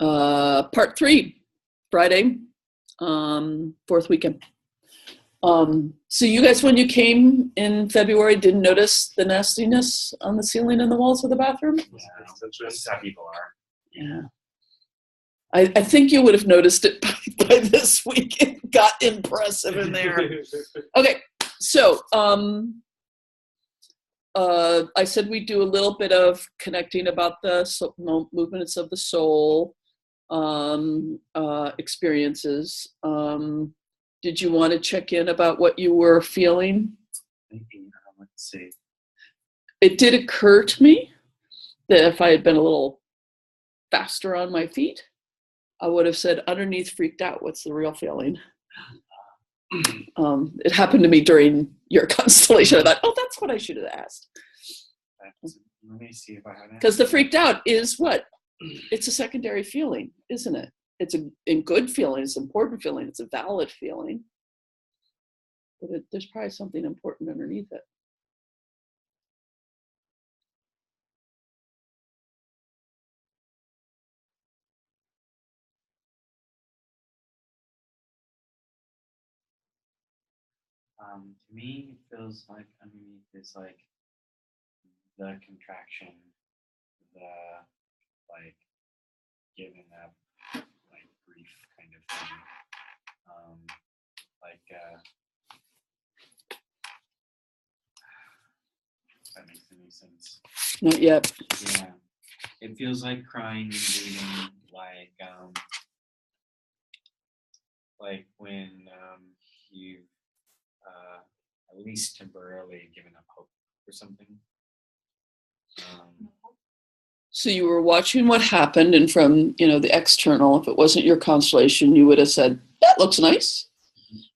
Part 3, Friday, fourth weekend. So you guys, when you came in February, didn't notice the nastiness on the ceiling and the walls of the bathroom? Yeah, that's how people are. Yeah. I think you would have noticed it by this week. It got impressive in there. Okay, so I said we'd do a little bit of connecting about the movements of the soul, experiences. Did you want to check in about what you were feeling? Let's see. It did occur to me that if I had been a little faster on my feet, I would have said, underneath freaked out, what's the real feeling? It happened to me during your constellation. I thought, oh, that's what I should have asked. Let me see if I have it. Because the freaked out is what? It's a secondary feeling, isn't it? It's a good feeling. It's an important feeling. It's a valid feeling. But there's probably something important underneath it. To me, it feels like underneath is like the contraction, the like giving up, like grief kind of thing. If that makes any sense. Not yet. Yeah, it feels like crying and bleeding, like when you've at least temporarily given up hope for something. So you were watching what happened, and from the external, if it wasn't your constellation, you would have said, that looks nice.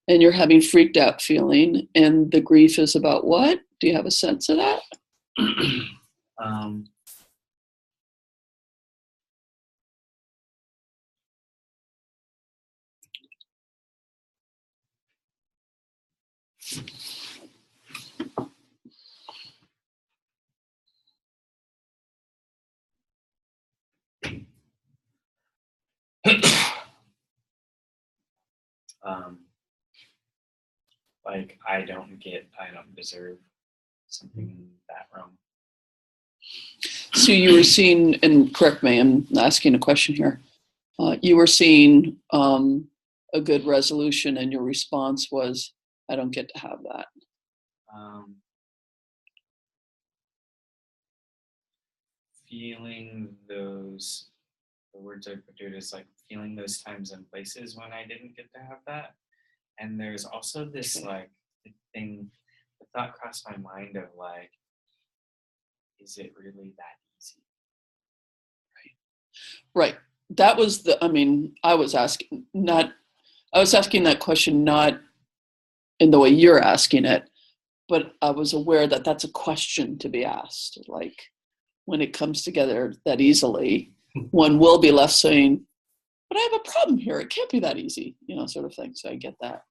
And you're having freaked out feeling, and the grief is about what? Do you have a sense of that? Like I don't deserve something in that realm. So you were seeing, and correct me, I'm asking a question here. You were seeing a good resolution, and your response was, I don't get to have that. Feeling those, the words I put it is like feeling those times and places when I didn't get to have that. And there's also this like thing, the thought crossed my mind of like, is it really that easy? Right. That was I was asking that question not in the way you're asking it, but I was aware that that's a question to be asked. Like when it comes together that easily, one will be left saying, but I have a problem here. It can't be that easy, sort of thing. So I get that.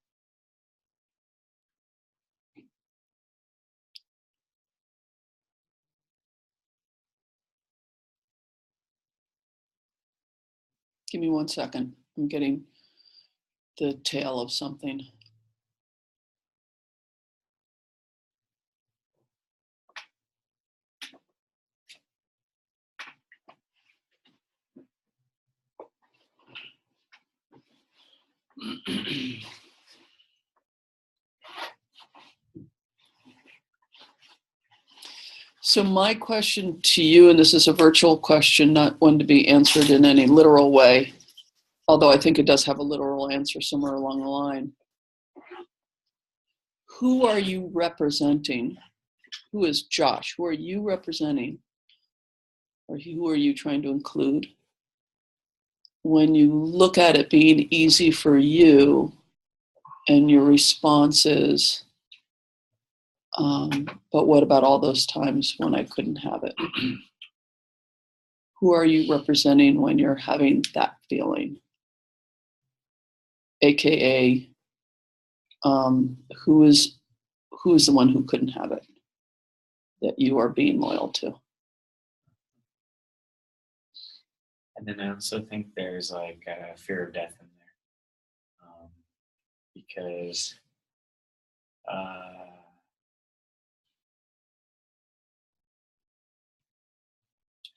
Give me 1 second. I'm getting the tail of something. So my question to you, and this is a virtual question, not one to be answered in any literal way, although I think it does have a literal answer somewhere along the line. Who are you representing? Who is Josh? Who are you representing? Or who are you trying to include? When you look at it being easy for you and your response is, but what about all those times when I couldn't have it? Who are you representing when you're having that feeling? AKA, who is the one who couldn't have it that you are being loyal to? And then I also think there's like a fear of death in there, because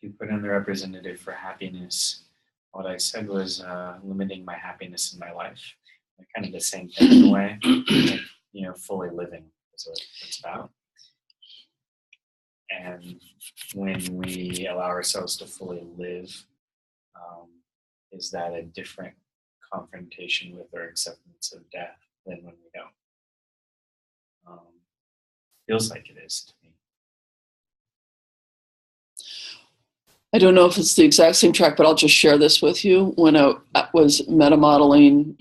you put in the representative for happiness. What I said was limiting my happiness in my life. They're kind of the same thing in a way. Like, fully living is what it's about. And when we allow ourselves to fully live, is that a different confrontation with or acceptance of death than when we don't? Feels like it is to me. I don't know if it's the exact same track, but I'll just share this with you. When I was meta-modeling,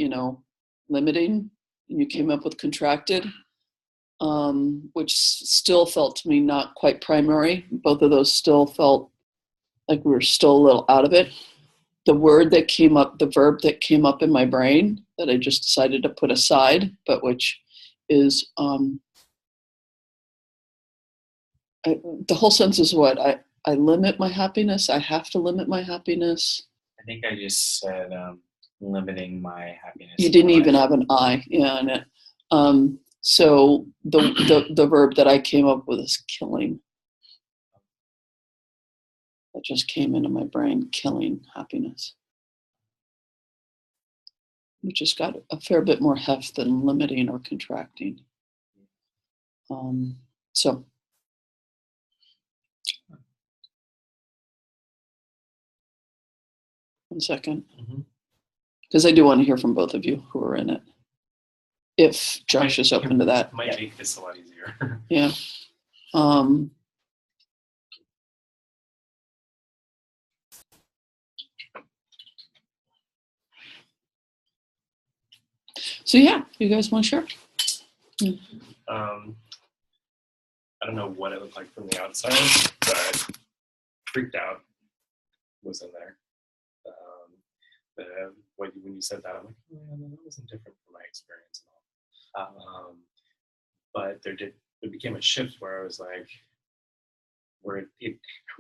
limiting, and you came up with contracted, which still felt to me not quite primary. Both of those still felt like we were still a little out of it. The word that came up, the verb that came up in my brain that I just decided to put aside, but which is, the whole sense is what? I limit my happiness. I have to limit my happiness. I think I just said limiting my happiness. You didn't even have an I in it. So the verb that I came up with is killing. That just came into my brain, killing happiness. Which has got a fair bit more heft than limiting or contracting. So. One second. Because I do want to hear from both of you who are in it. If Josh is open to that. Might make this a lot easier. Yeah. So yeah, you guys want to share? I don't know what it looked like from the outside, but freaked out was in there. When you said that, I'm like, oh, yeah, no, that wasn't different from my experience at all. But it became a shift where I was like, I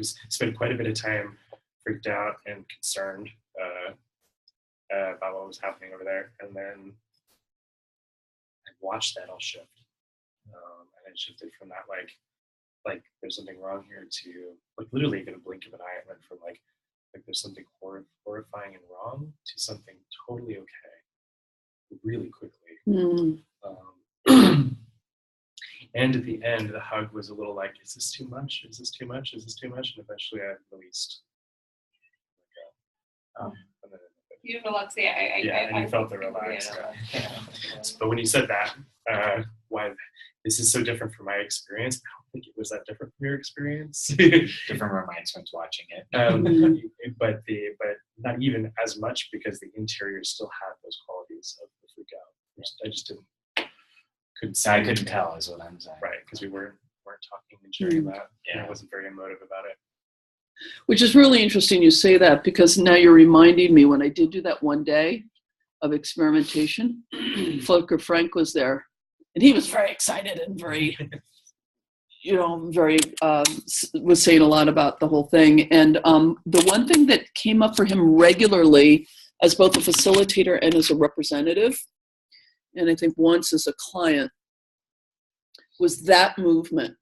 spent quite a bit of time freaked out and concerned about what was happening over there, and then I watched that all shift, and it shifted from that like there's something wrong here to like literally even a blink of an eye. It went from like there's something horrifying and wrong to something totally okay, really quickly. And at the end, the hug was a little like, is this too much? Is this too much? Is this too much? And eventually I released. You relaxed, yeah. I felt the relax. Yeah. But when you said that, why this is so different from my experience, I don't think it was that different from your experience. Different reminds watching it. But not even as much because the interior still had those qualities of the freak out. I just couldn't tell is what I'm saying. Right, because we weren't talking and sharing that. Yeah, I wasn't very emotive about it. Which is really interesting you say that, because now you're reminding me when I did do that one day of experimentation, Volker Frank was there, and he was very excited and very, was saying a lot about the whole thing. And the one thing that came up for him regularly as both a facilitator and as a representative, and I think once as a client, was that movement.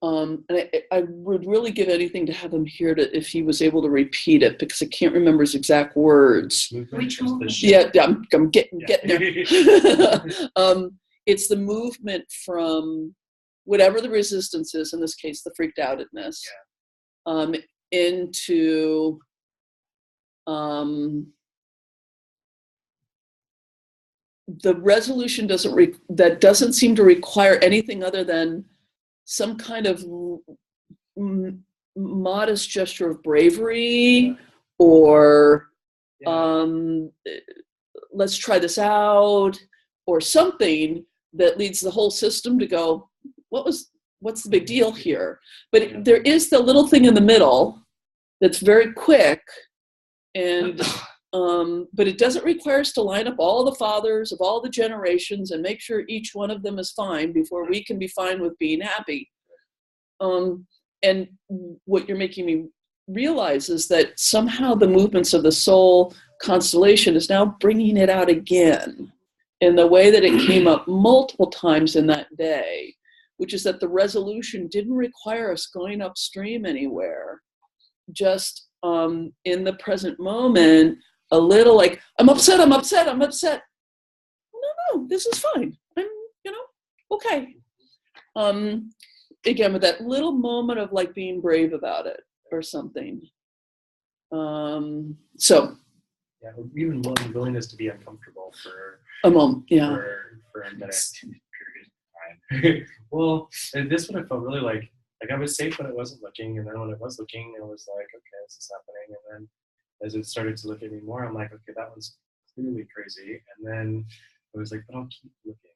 And I would really give anything to have him here if he was able to repeat it, because I can't remember his exact words. Which movement? Yeah, I'm getting there. It's the movement from whatever the resistance is, in this case, the freaked outedness, into the resolution that doesn't seem to require anything other than some kind of modest gesture of bravery, or let's try this out, or something that leads the whole system to go, what's the big deal here? But there is the little thing in the middle that's very quick, and but it doesn't require us to line up all the fathers of all the generations and make sure each one of them is fine before we can be fine with being happy. And what you're making me realizes that somehow the movements of the soul constellation is now bringing it out again in the way that it came up multiple times in that day, which is that the resolution didn't require us going upstream anywhere, just in the present moment, a little like, I'm upset. No, this is fine. I'm, okay. Again, with that little moment of like being brave about it or something. So. Yeah, even willingness to be uncomfortable for a moment, yeah. For an extended period of time. Well, and this one I felt really like I was safe when I wasn't looking, and then when I was looking, I was like, okay, this is happening. And then as it started to look at me more, I'm like, okay, that one's clearly crazy. And then I was like, but I'll keep looking.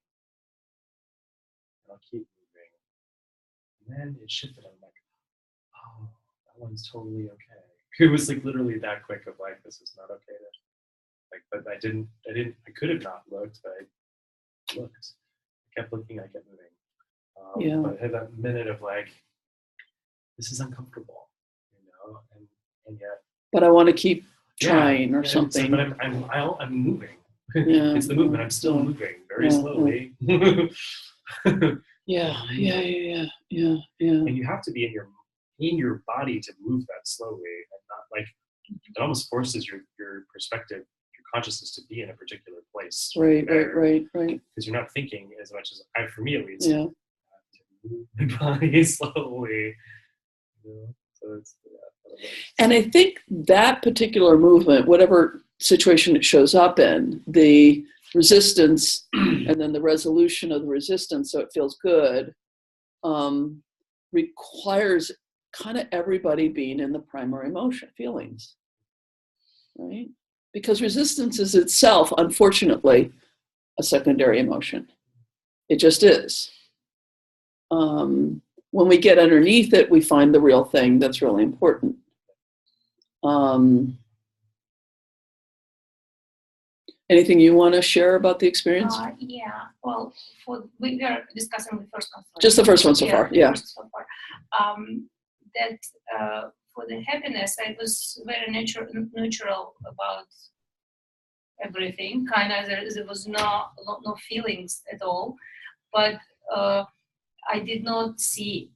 I'll keep moving. And then it shifted. I'm like, oh, that one's totally okay. It was like literally that quick of like, this is not okay to like, but I could have not looked, but I looked. I kept looking, I kept moving. But I had that minute of like, this is uncomfortable, and yet. But I want to keep trying or something. But I'm moving. Yeah. It's the movement. I'm still moving very slowly. Yeah. And you have to be in your body to move that slowly, and not like it almost forces your perspective, your consciousness to be in a particular place. Right. Because you're not thinking as much as for me at least. Yeah. To move my body slowly. So it's and I think that particular movement, whatever situation it shows up in, the resistance and then the resolution of the resistance, so it feels good, requires kind of everybody being in the primary emotion, feelings, right? Because resistance is itself, unfortunately, a secondary emotion. It just is. When we get underneath it, we find the real thing that's really important. Anything you want to share about the experience? Yeah. Well, we were discussing the first one. Just the first one so far. Yeah. That for the happiness, I was very neutral about everything. Kind of, there was no feelings at all, but I did not see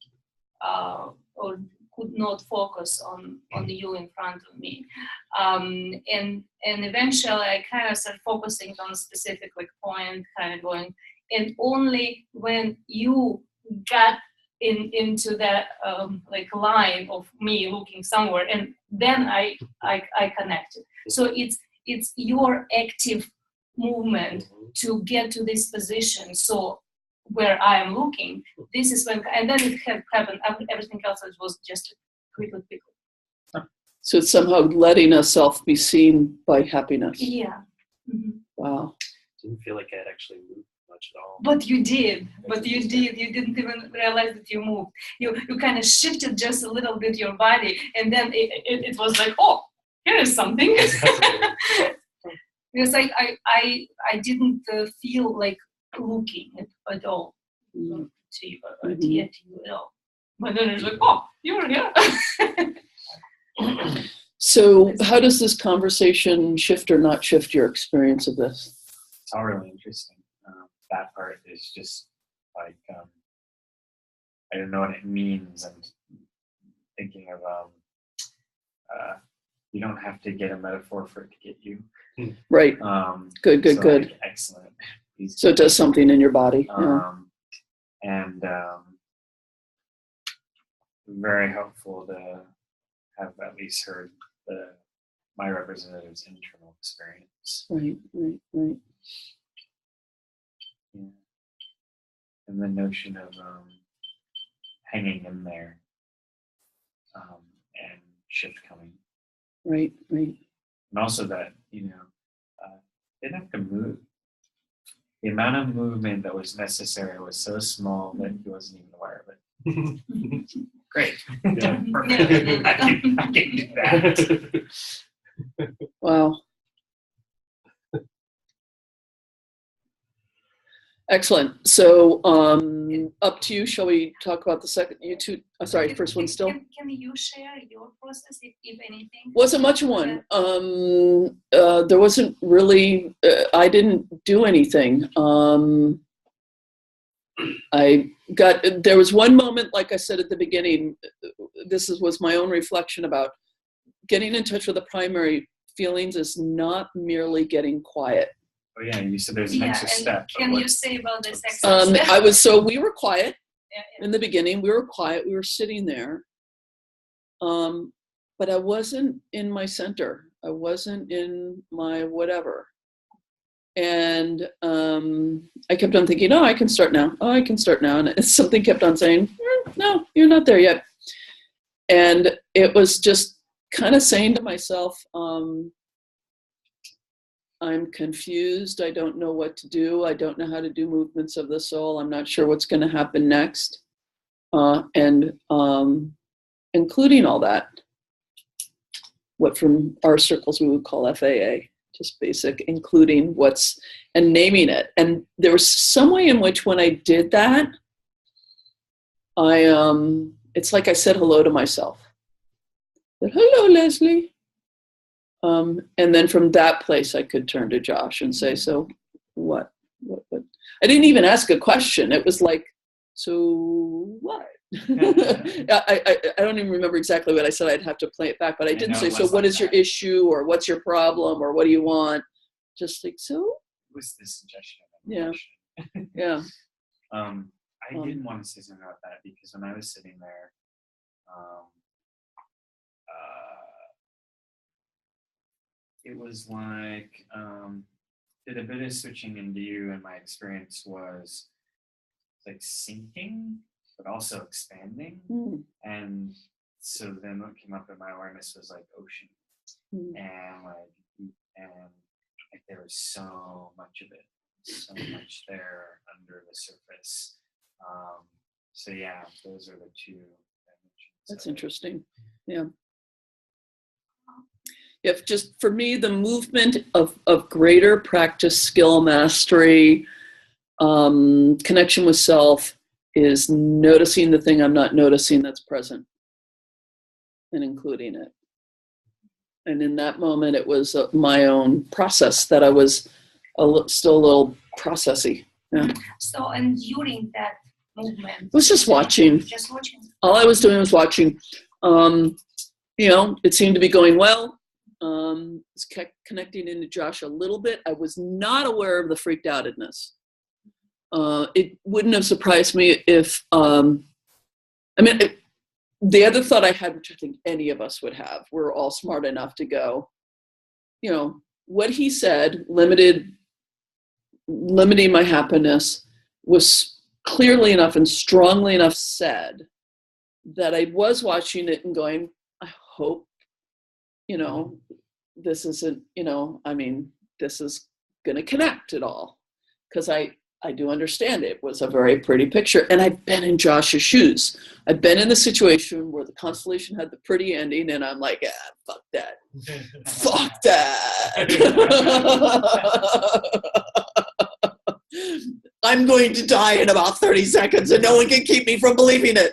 or could not focus on you in front of me, and eventually I kind of started focusing on a specific point, kind of going, and only when you got into that line of me looking somewhere, and then I connected. So it's your active movement to get to this position. So where I am looking, this is when, and then it happened. Everything else was just quickly. So it's somehow letting a self be seen by happiness. Yeah. Mm-hmm. Wow. Didn't feel like I had actually moved much at all. But you did. You didn't even realize that you moved. You kind of shifted just a little bit your body, and then it was like, oh, here is something. Because I didn't feel like looking at all to you, at all. But then it's like, oh, you were here. So how does this conversation shift or not shift your experience of this? It's all really interesting. That part is just like, I don't know what it means. I'm thinking of, you don't have to get a metaphor for it to get you. Right. Good. Like, excellent. So it does something in your body. And very helpful to have at least heard my representative's internal experience. Right. Yeah. And the notion of hanging in there and shift coming. Right. And also that, didn't have to move. The amount of movement that was necessary was so small that he wasn't even aware of it. Great. Yeah. Perfect. I can do that. Wow. Excellent. So up to you. Shall we talk about the second? You two. Sorry, first one still. Can you share your process, if anything? Wasn't much of one. There wasn't really. I didn't do anything. There was one moment, like I said at the beginning, was my own reflection about getting in touch with the primary feelings is not merely getting quiet. Oh yeah, you said there's an extra step. Can you say about this extra step? We were quiet in the beginning. We were quiet. We were sitting there. But I wasn't in my center. I wasn't in my whatever. And I kept on thinking, oh, I can start now. Oh, I can start now. And something kept on saying, no, you're not there yet. And it was just kind of saying to myself, I'm confused. I don't know what to do. I don't know how to do movements of the soul. I'm not sure what's going to happen next. And including all that, what from our circles we would call FAA, just basic, including and naming it. And there was some way in which when I did that, it's like I said hello to myself. Said, hello, Leslie. And then from that place, I could turn to Josh and say, so what? I didn't even ask a question. It was like, so what? I don't even remember exactly what I said. I'd have to play it back, but I didn't say, so what is your issue, or what's your problem, or what do you want? Just like, so? It was the suggestion. Yeah. I didn't want to say something about that because when I was sitting there, it was like the bit of switching into you, and my experience was like sinking, but also expanding. And so then what came up in my awareness was like ocean, and like there was so much of it, so much there under the surface. So yeah, those are the two dimensions. That's interesting. Yeah. If just for me, the movement of greater practice, skill, mastery, connection with self is noticing the thing I'm not noticing that's present and including it. And in that moment, it was my own process that I was still a little processy. Yeah. So, and during that movement, it was just watching. Just watching. All I was doing was watching. It seemed to be going well. Was connecting into Josh a little bit. I was not aware of the freaked outedness. It wouldn't have surprised me if, the other thought I had, which I think any of us would have, we're all smart enough to go, what he said, limiting my happiness, was clearly enough and strongly enough said that I was watching it and going, I hope, this isn't, this is going to connect at all. Because I do understand it was a very pretty picture. And I've been in Josh's shoes. I've been in the situation where the constellation had the pretty ending and I'm like, fuck that. Fuck that. I'm going to die in about 30 seconds and no one can keep me from believing it.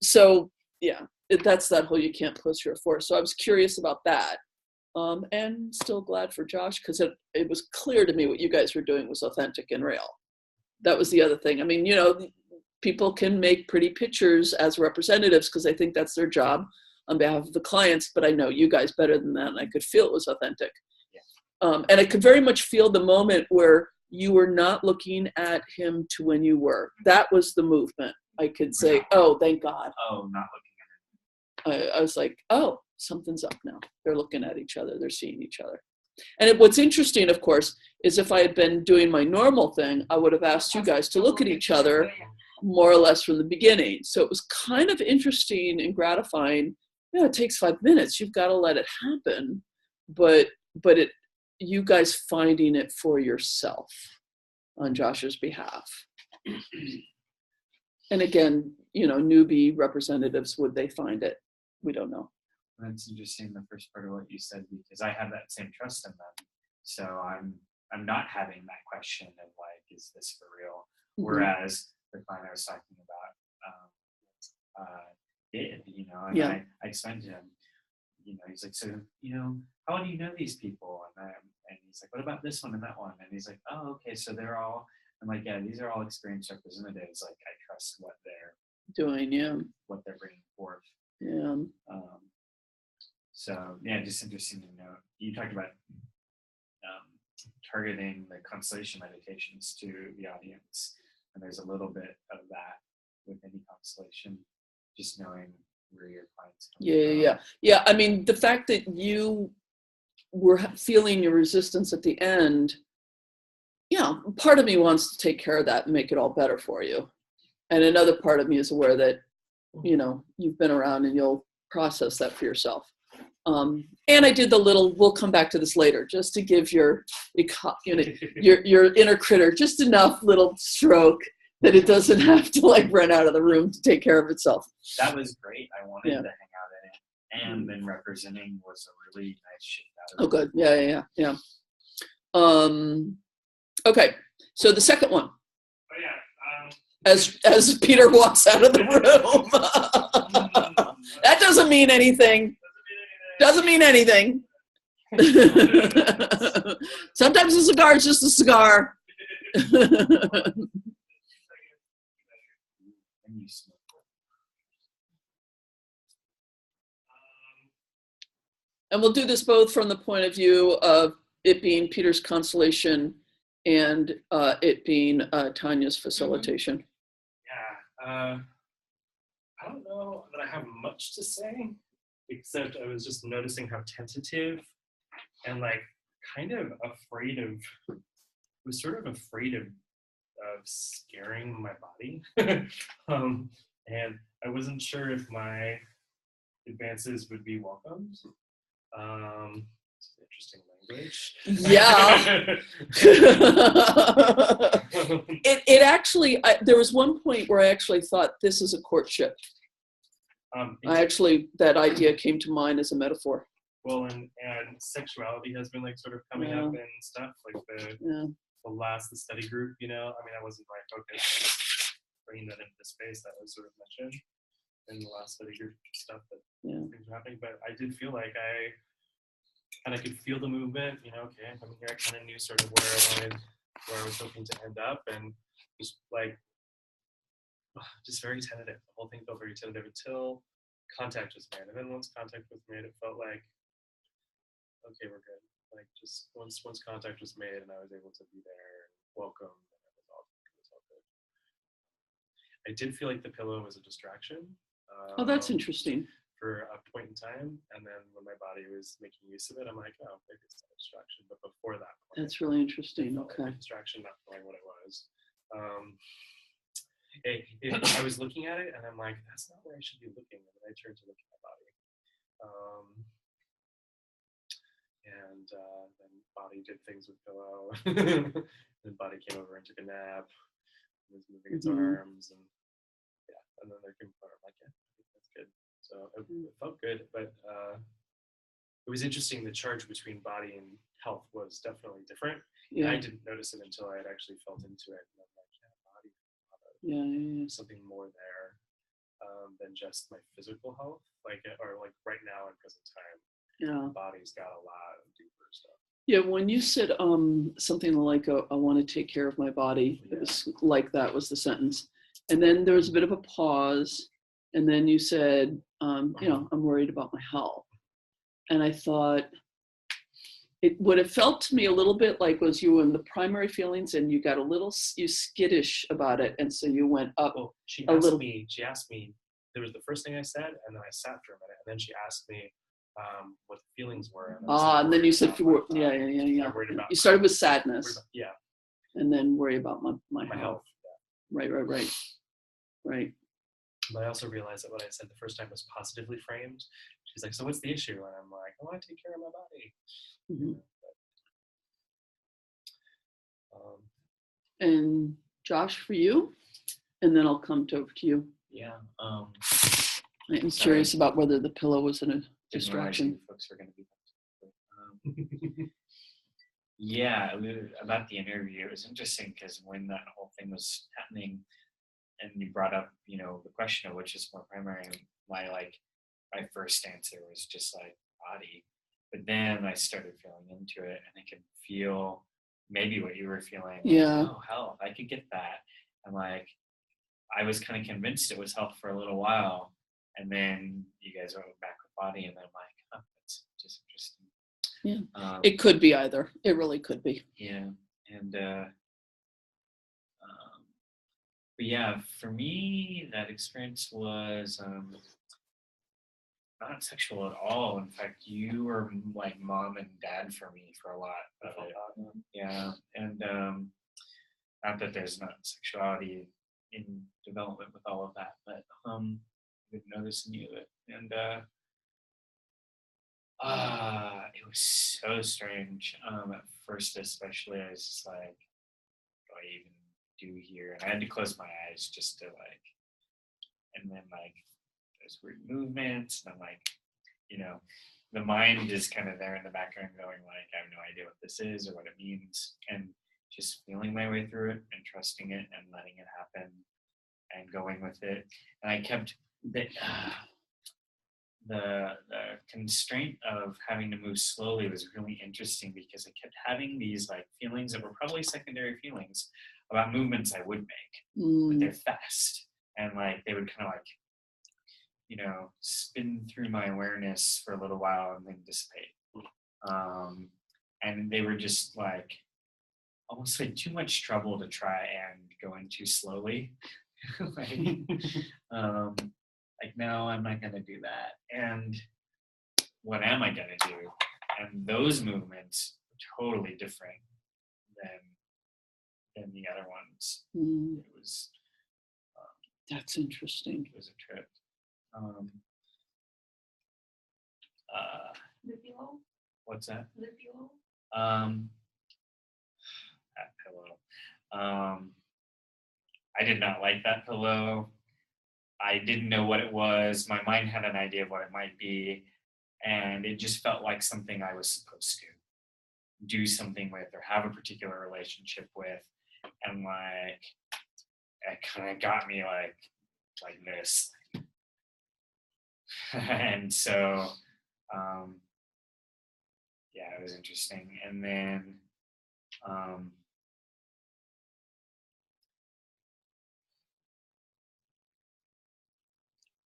So yeah, that's that whole you can't close your force. So I was curious about that. And still glad for Josh, because it was clear to me what you guys were doing was authentic and real. That was the other thing. People can make pretty pictures as representatives because I think that's their job on behalf of the clients, but I know you guys better than that, and I could feel it was authentic. Yeah. And I could very much feel the moment where you were not looking at him to when you were. That was the movement. I could say, oh, thank God. Oh, not looking at him. I was like, oh, something's up now. They're looking at each other. They're seeing each other. And what's interesting, of course, is if I had been doing my normal thing, I would have asked you guys to look at each other more or less from the beginning. So it was kind of interesting and gratifying. It takes 5 minutes. You've got to let it happen. But you guys finding it for yourself on Josh's behalf. And again, newbie representatives, would they find it? We don't know. That's interesting, the first part of what you said, because I have that same trust in them. So I'm I'm not having that question of like, is this for real? Mhm. Whereas the client I was talking about did, and Yeah. I explained to him, he's like, so, how do you know these people? And he's like, what about this one and that one? And he's like, oh, okay, so they're all, I'm like, yeah, these are all experienced representatives. Like, I trust what they're bringing forth. Yeah. So yeah, just interesting to know. You talked about targeting the constellation meditations to the audience, and there's a little bit of that with any constellation, just knowing where your clients come from. Yeah. I mean, the fact that you were feeling your resistance at the end, part of me wants to take care of that and make it all better for you. And another part of me is aware that, you've been around and you'll process that for yourself. And I did the little, we'll come back to this later, just to give your inner critter just enough little stroke that it doesn't have to like run out of the room to take care of itself. That was great. I wanted to hang out in it. And then representing was a really nice shape out of it. Oh, good. Yeah. Okay. So the second one. Oh, yeah. As Peter walks out of the room. That doesn't mean anything. Doesn't mean anything. Sometimes a cigar is just a cigar. And we'll do this both from the point of view of it being Peter's constellation and it being Tanya's facilitation. Yeah. I don't know that I have much to say, except I was just noticing how tentative and like kind of afraid of, was sort of afraid of scaring my body. And I wasn't sure if my advances would be welcomed. It's an interesting language. Yeah. It actually, there was one point where I actually thought this is a courtship. That idea came to mind as a metaphor. Well, and sexuality has been like sort of coming up and stuff, like the study group, I mean, that wasn't my focus, bringing that into the space that was sort of mentioned in the last study group stuff that things were happening. But I did feel like I could feel the movement, okay, I'm coming here, I kind of knew sort of where I was hoping to end up, and just like, just very tentative. The whole thing felt very tentative until contact was made. And then once contact was made, it felt like, okay, we're good. Like just once contact was made and I was able to be there and welcome, and it was all good. I did feel like the pillow was a distraction. Oh, that's interesting. For a point in time, and then when my body was making use of it, I'm like, oh, maybe it's not a distraction. But before that point, that's really interesting. Okay, like a distraction, not knowing what it was. I was looking at it, and I'm like, that's not where I should be looking. And then I turned to look at my body, and then body did things with pillow. Then body came over and took a nap. It was moving its arms, and then there came a part. I'm like, yeah, I think that's good. So it felt good, but it was interesting. The charge between body and health was definitely different. Yeah. And I didn't notice it until I had actually felt into it. And I'm like, body. Something more there than just my physical health, or right now in present time. Yeah. The body's got a lot of deeper stuff. Yeah, when you said something like, I want to take care of my body, it was like that was the sentence. And then there was a bit of a pause. And then you said, I'm worried about my health. And I thought, what it felt to me a little bit like was you were in the primary feelings and you got you skittish about it. And so you went up She asked me, there was the first thing I said, and then I sat for a minute. And then she asked me what the feelings were. And then you said, yeah. You started with sadness. Yeah. And then worry about my health. Yeah. Right. But I also realized that what I said the first time was positively framed. She's like, so what's the issue? And I'm like, I want to take care of my body. Mm-hmm. And Josh, for you? And then I'll come over to you. Yeah. I'm curious about whether the pillow was a distraction. Folks are going to be Yeah, about the interview, it was interesting because when that whole thing was happening, and you brought up, the question of which is more primary, my first answer was just like body, but then I started feeling into it, and I could feel maybe what you were feeling. Yeah. Oh, health, I could get that, and like I was kind of convinced it was health for a little while, and then you guys went back with body, and then I'm like, oh, that's just interesting. Yeah. It could be either. It really could be. Yeah, and but yeah, for me, that experience was not sexual at all. In fact, you were like mom and dad for me for a lot of it. Yeah, and not that there's not sexuality in development with all of that, but I didn't notice any of it, and it was so strange. At first, especially, I was just like, "What do I even do here?" And I had to close my eyes just to like, and then like there's weird movements, and I'm like, the mind is kind of there in the background going like, I have no idea what this is or what it means, and just feeling my way through it and trusting it and letting it happen and going with it. And I kept the constraint of having to move slowly was really interesting because I kept having these like feelings that were probably secondary feelings about movements I would make, but they're fast, and like they would kind of like spin through my awareness for a little while and then dissipate. And they were just like almost like too much trouble to try and go in too slowly. like, no, I'm not going to do that. And what am I going to do? And those movements are totally different than the other ones. It was. That's interesting. It was a trip. The pillow? What's that? The pillow? That pillow. I did not like that pillow. I didn't know what it was. My mind had an idea of what it might be, and it just felt like something I was supposed to do something with or have a particular relationship with, and like it kind of got me like this. And so yeah, it was interesting. And then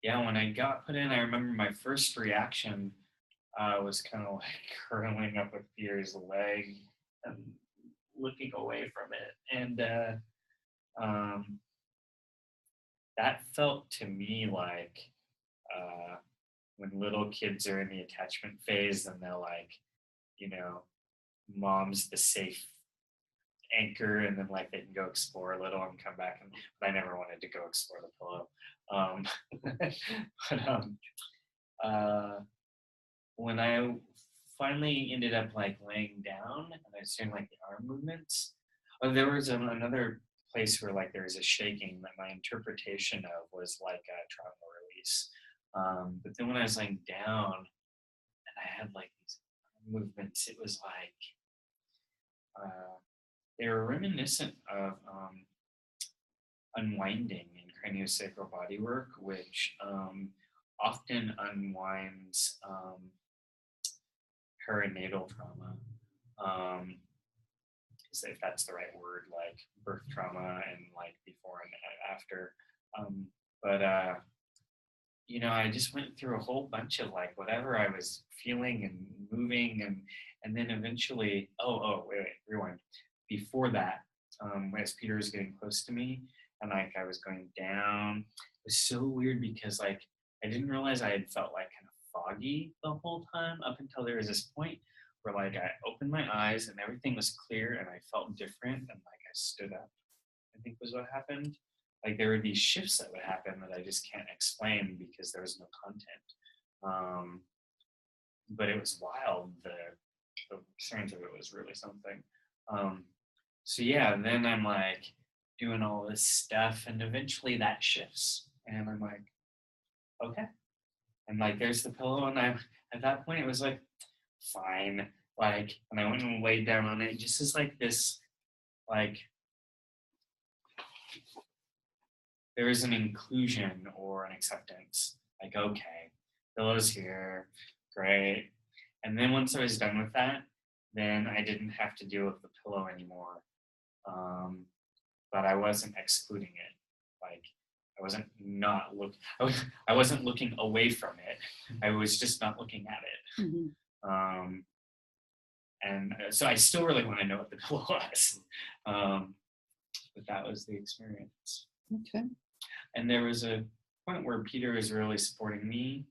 yeah, when I got put in, I remember my first reaction was kind of like curling up with Peter's leg and looking away from it. And that felt to me like when little kids are in the attachment phase and they're like, mom's the safe anchor, and then like they can go explore a little and come back. But I never wanted to go explore the pillow. But when I finally ended up like laying down and I was doing like the arm movements, there was another place where like there was a shaking that my interpretation of was like a trauma release. But then when I was laying down and I had like these movements, it was like they were reminiscent of unwinding in craniosacral bodywork, which often unwinds perinatal trauma, if that's the right word, like birth trauma and like before and after. But I just went through a whole bunch of like whatever I was feeling and moving, and then eventually, wait, rewind. Before that, as Peter was getting close to me, and like I was going down, it was so weird because like I didn't realize I had felt like kind of foggy the whole time up until there was this point where like I opened my eyes and everything was clear and I felt different, and like I stood up, I think was what happened. Like there were these shifts that would happen that I just can't explain because there was no content. But it was wild. The experience of it was really something. So yeah, and then I'm like doing all this stuff, and eventually that shifts, and I'm like, okay. And like there's the pillow, and at that point it was like, fine. like, and I went and laid down on it, just as like this, like, there is an inclusion or an acceptance. Like, okay, pillow's here, great. And then once I was done with that, then I didn't have to deal with the pillow anymore. But I wasn't excluding it. Like, I wasn't not look. I wasn't looking away from it. I was just not looking at it. Mhm. And so I still really want to know what the pillow was. But that was the experience. Okay. And there was a point where Peter was really supporting me.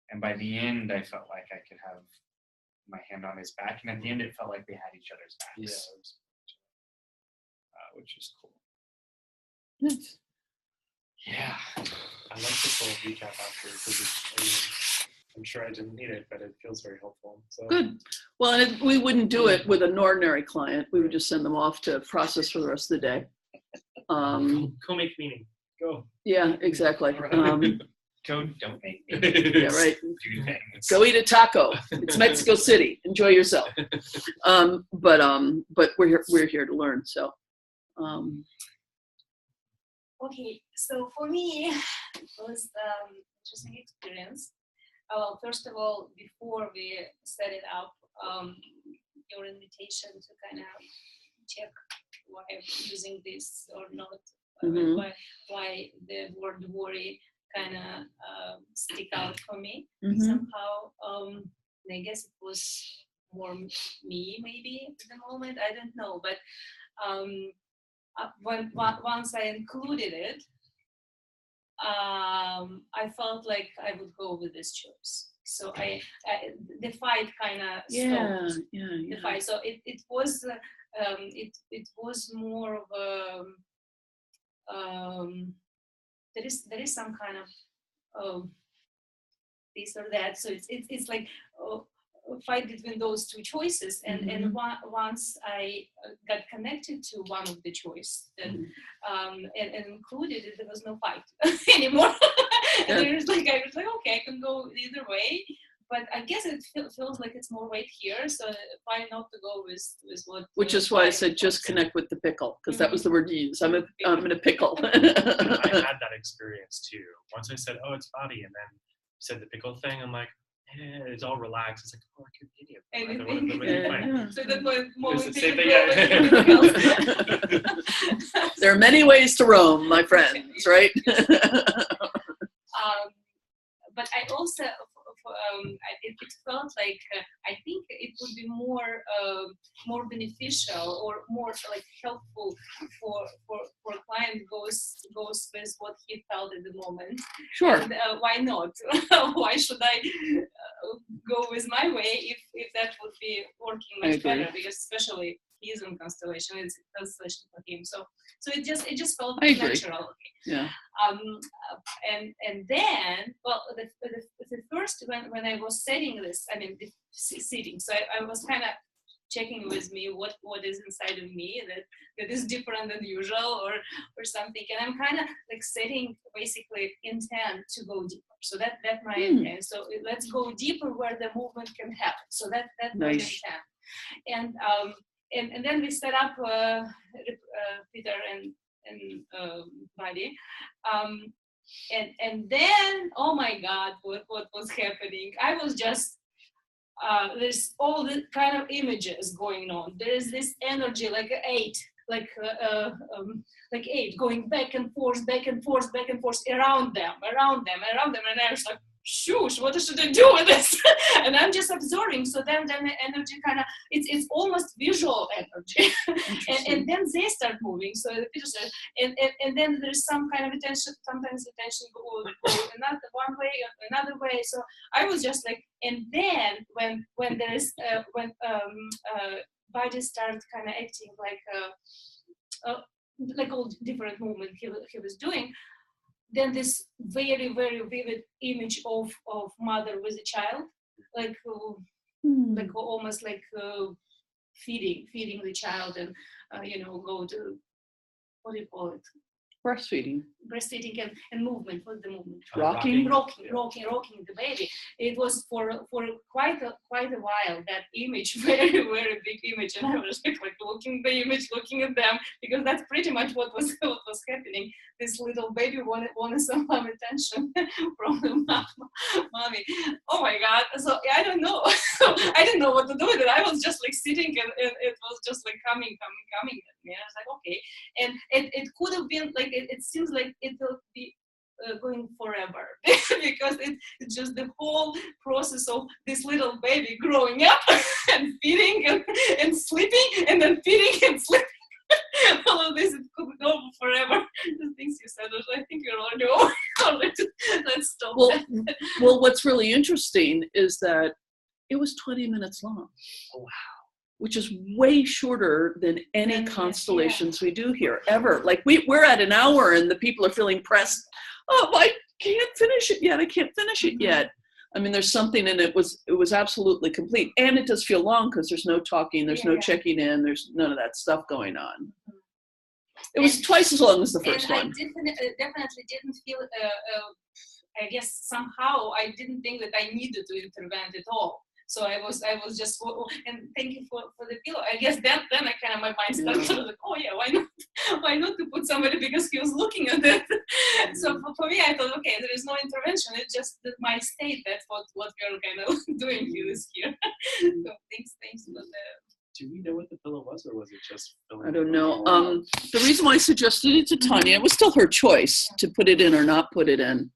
And by the end, I felt like I could have my hand on his back. And at the end, it felt like we had each other's backs, which is cool. Nice. Yeah. I like this little recap after because I'm sure I didn't need it, but it feels very helpful. So Good. Well, and we wouldn't do it with an ordinary client. We would just send them off to process for the rest of the day. Go make meaning. Go. Yeah, exactly. Go, don't make me Yeah, right. do things. Go eat a taco. It's Mexico City. Enjoy yourself. But we're here to learn. So. Okay, so for me, it was interesting experience. Well, first of all, before we set it up, your invitation to kind of check why I'm using this or not, Mhm. why the word worry kind of stick out for me Mhm. somehow. I guess it was more me maybe at the moment. I don't know, but once I included it, I felt like I would go with this choice. So the fight kind of Yeah. stopped. Yeah. The fight. So it was more of a there is some kind of this or that. So it's like a fight between those two choices. And once I got connected to one of the choice, then and included it, there was no fight anymore. And I was like, okay, I can go either way. But I guess it feels like it's more weight here, so why not to go with what? Which is why I said just connect with the pickle, because that was the word you used. I'm in a pickle. I had that experience too. Once I said, "Oh, it's body," and then said the pickle thing, I'm like, it's all relaxed. It's like, oh, I could be Yeah. So that was more It's the same thing. There are many ways to Rome, my friends, right? But I also, it felt like I think it would be more beneficial or more like helpful for a client goes with what he felt at the moment. Sure. And, why not? Why should I go with my way if that would be working much better? Because especially he's in constellation, it's constellation for him. So it just felt natural. Yeah. And then, well, the first when I was setting this, I mean, the sitting, so I was kind of checking with me what is inside of me that is different than usual or something, and I'm kind of like setting basically intent to go deeper. So that my intent. So let's go deeper where the movement can happen. So that Nice. was intent. And then we set up Peter and Buddy, and then oh my God, what was happening? I was just there's all the kind of images going on. There is this energy like eight, like eight going back and forth around them, and I was like, shoot, what should I do with this? And I'm just absorbing. So then the energy kind of it's almost visual energy, and then they start moving. So the Peter said, and then there's some kind of attention. Sometimes attention go another one way, another way. So I was just like, and then when there is when body started kind of acting like all different movement he was doing. Then this very, very vivid image of mother with a child, like almost like feeding the child, and go to, what do you call it? Breastfeeding. breastfeeding and movement. What's the movement? Rocking. Rocking the baby. It was for quite a while that image, very big image, and I was like looking the image, looking at them, because that's pretty much what was happening. This little baby wanted some attention from the mommy. Oh my God! So I don't know. I didn't know what to do with it. I was just like sitting, and it was just like coming at me. And I was like, okay. And it could have been like it seems like it will be going forever because it's just the whole process of this little baby growing up and feeding and sleeping and then feeding and sleeping. All of this, it could go forever. The things you said, I think you're already over. Let's stop. Well, what's really interesting is that it was 20 minutes long. Oh, wow. Which is way shorter than any constellations we do here ever. Like we're at an hour and the people are feeling pressed. Oh, I can't finish it yet. I can't finish it yet. I mean, there's something, and it was absolutely complete. And it does feel long because there's no talking, there's no checking in, there's none of that stuff going on. It was twice as long as the first one. I definitely didn't feel, I guess somehow I didn't think that I needed to intervene at all. So I was just, and thank you for the pillow. I guess then I kind of, my mind started like, oh yeah, why not to put somebody, because he was looking at it. So for me, I thought, okay, there is no intervention. It's just that my state. That's what we're kind of doing here. So thanks for the. Do we know what the pillow was, or was it just? I don't know. The reason why I suggested it to Tanya, it was still her choice to put it in or not put it in.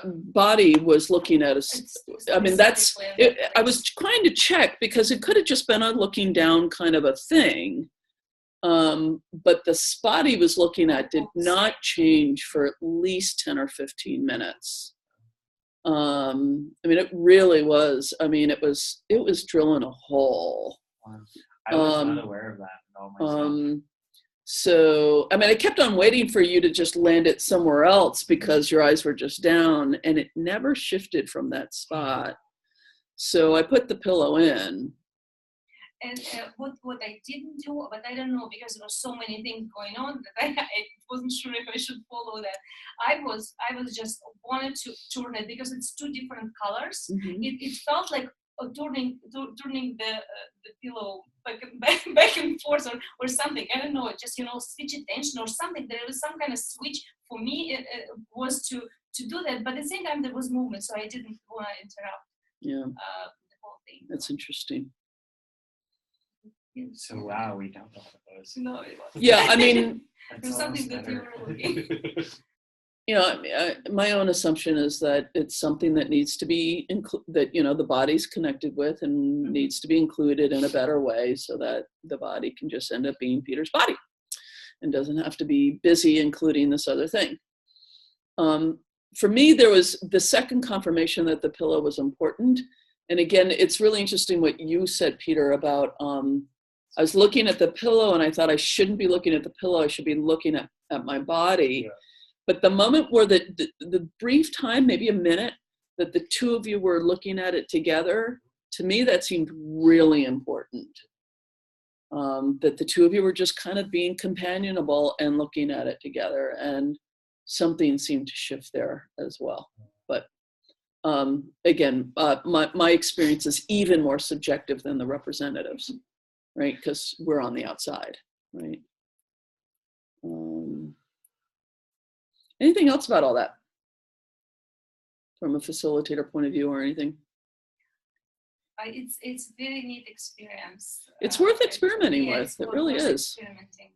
Body was looking at us. I mean, that's it. I was trying to check because it could have just been a looking down kind of a thing. But the spot he was looking at did not change for at least 10 or 15 minutes. I mean, it really was. I mean, it was drilling a hole. I was not aware of that at all myself. So, I mean, I kept on waiting for you to just land it somewhere else because your eyes were just down, and it never shifted from that spot. So I put the pillow in. And what I didn't do, but I don't know, because there were so many things going on that I wasn't sure if I should follow that. I was just wanted to turn it because it's two different colors. Mm-hmm. It felt like turning the pillow back and forth or something. I don't know, just switch attention or something. There was some kind of switch for me. It was to do that, but at the same time there was movement, so I didn't want to interrupt. Yeah, the whole thing. that's interesting. So wow, we don't know what it was. No, it was. Yeah, I mean, it was something that we were looking. My own assumption is that it's something that needs to be that the body's connected with and needs to be included in a better way so that the body can just end up being Peter's body and doesn't have to be busy including this other thing. For me, there was the second confirmation that the pillow was important. And again, it's really interesting what you said, Peter, about I was looking at the pillow and I thought I shouldn't be looking at the pillow. I should be looking at my body. Yeah. But the moment where the brief time, maybe a minute, that the two of you were looking at it together, to me, that seemed really important. That the two of you were just kind of being companionable and looking at it together. And something seemed to shift there as well. But again, my experience is even more subjective than the representatives, right? Because we're on the outside, right? Anything else about all that from a facilitator point of view or anything? It's very neat experience. It's worth experimenting with. It really is.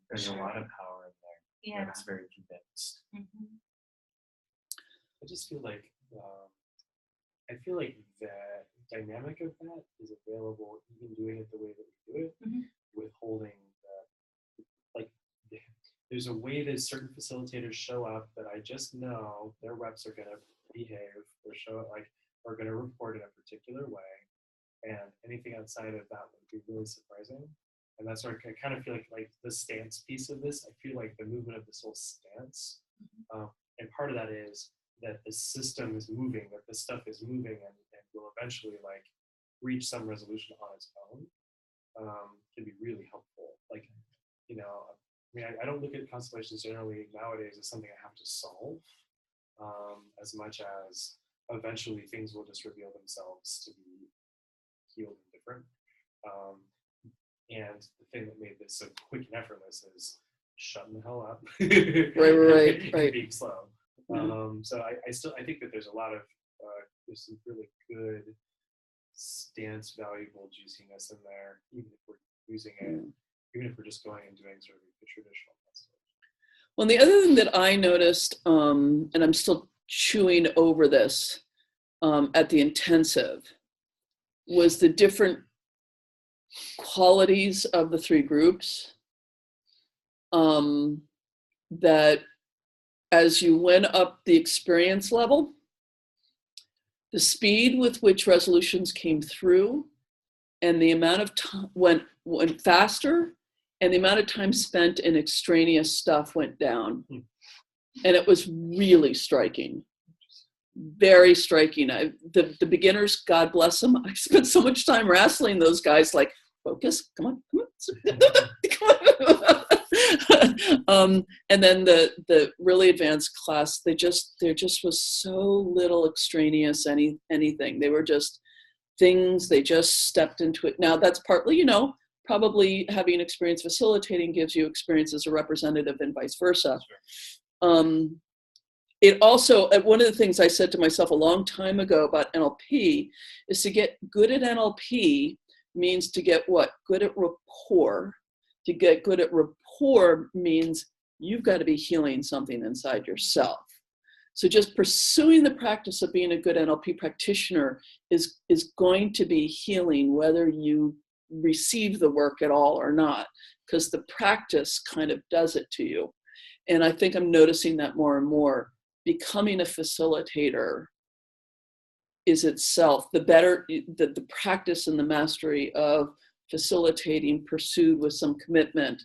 There's a lot of power in there. Yeah. It's very condensed. Mm-hmm. I just feel like the dynamic of that is available even doing it the way that we do it, with holding there's a way that certain facilitators show up that I just know their reps are going to behave or show it are going to report in a particular way, and anything outside of that would be really surprising. And that's where I kind of feel like the stance piece of this. I feel like the movement of this whole stance, and part of that is that the system is moving, that the stuff is moving, and will eventually reach some resolution on its own. Can be really helpful. mean, I don't look at constellations generally nowadays as something I have to solve, as much as eventually things will just reveal themselves to be healed and different. And the thing that made this so quick and effortless is shutting the hell up, Right. and being slow. Yeah. So I think that there's a lot of there's some really good stance valuable juiciness in there, even if we're using it, even if we're just going and doing sort of the traditional constellation. Well, the other thing that I noticed, and I'm still chewing over this at the intensive, was the different qualities of the three groups. That as you went up the experience level, the speed with which resolutions came through and the amount of time went faster, and the amount of time spent in extraneous stuff went down. And it was really striking. Very striking. The beginners, God bless them, I spent so much time wrestling those guys, like, focus, come on. And then the really advanced class, there just was so little extraneous anything. They were just things, they just stepped into it. Now that's partly, probably having experience facilitating gives you experience as a representative and vice versa. It also, one of the things I said to myself a long time ago about NLP is to get good at NLP means to get what? Good at rapport. To get good at rapport means you've got to be healing something inside yourself. So just pursuing the practice of being a good NLP practitioner is going to be healing whether you receive the work at all or not, because the practice kind of does it to you. And I think I'm noticing that more and more. Becoming a facilitator is itself the practice and the mastery of facilitating pursued with some commitment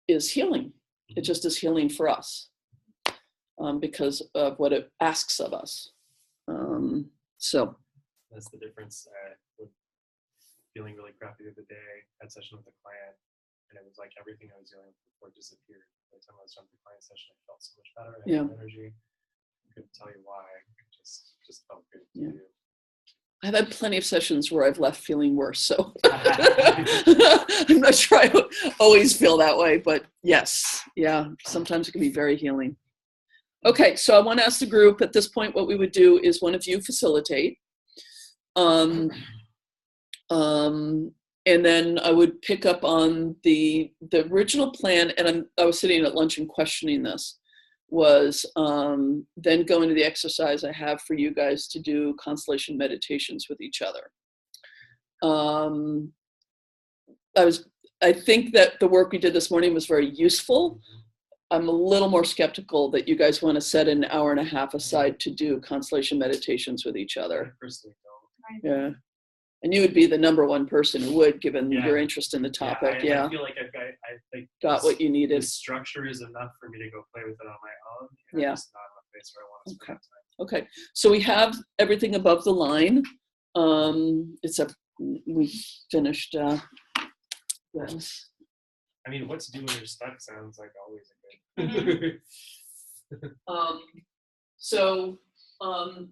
is healing. It just is healing for us because of what it asks of us. So that's the difference. With feeling really crappy the other day, had session with a client, and it was like everything I was dealing with before disappeared. By the time I was done with the client session, I felt so much better. I had energy. I couldn't tell you why. It just felt good to do. I've had plenty of sessions where I've left feeling worse, so I'm not sure I always feel that way, but yes, sometimes it can be very healing. Okay, so I want to ask the group at this point, what we would do is one of you facilitate, and then I would pick up on the original plan, and I was sitting at lunch and questioning this, was then go into the exercise I have for you guys to do constellation meditations with each other. I think that the work we did this morning was very useful. I'm a little more skeptical that you guys want to set an hour and a half aside to do constellation meditations with each other. I personally don't. Yeah. And you would be the number one person who would, given your interest in the topic. I feel like I got what you needed. The structure is enough for me to go play with it on my own. And I'm just not in a place where I want to spend time. Okay. So we have everything above the line. Except we finished this. I mean, what's doing your stuck sounds like always a good.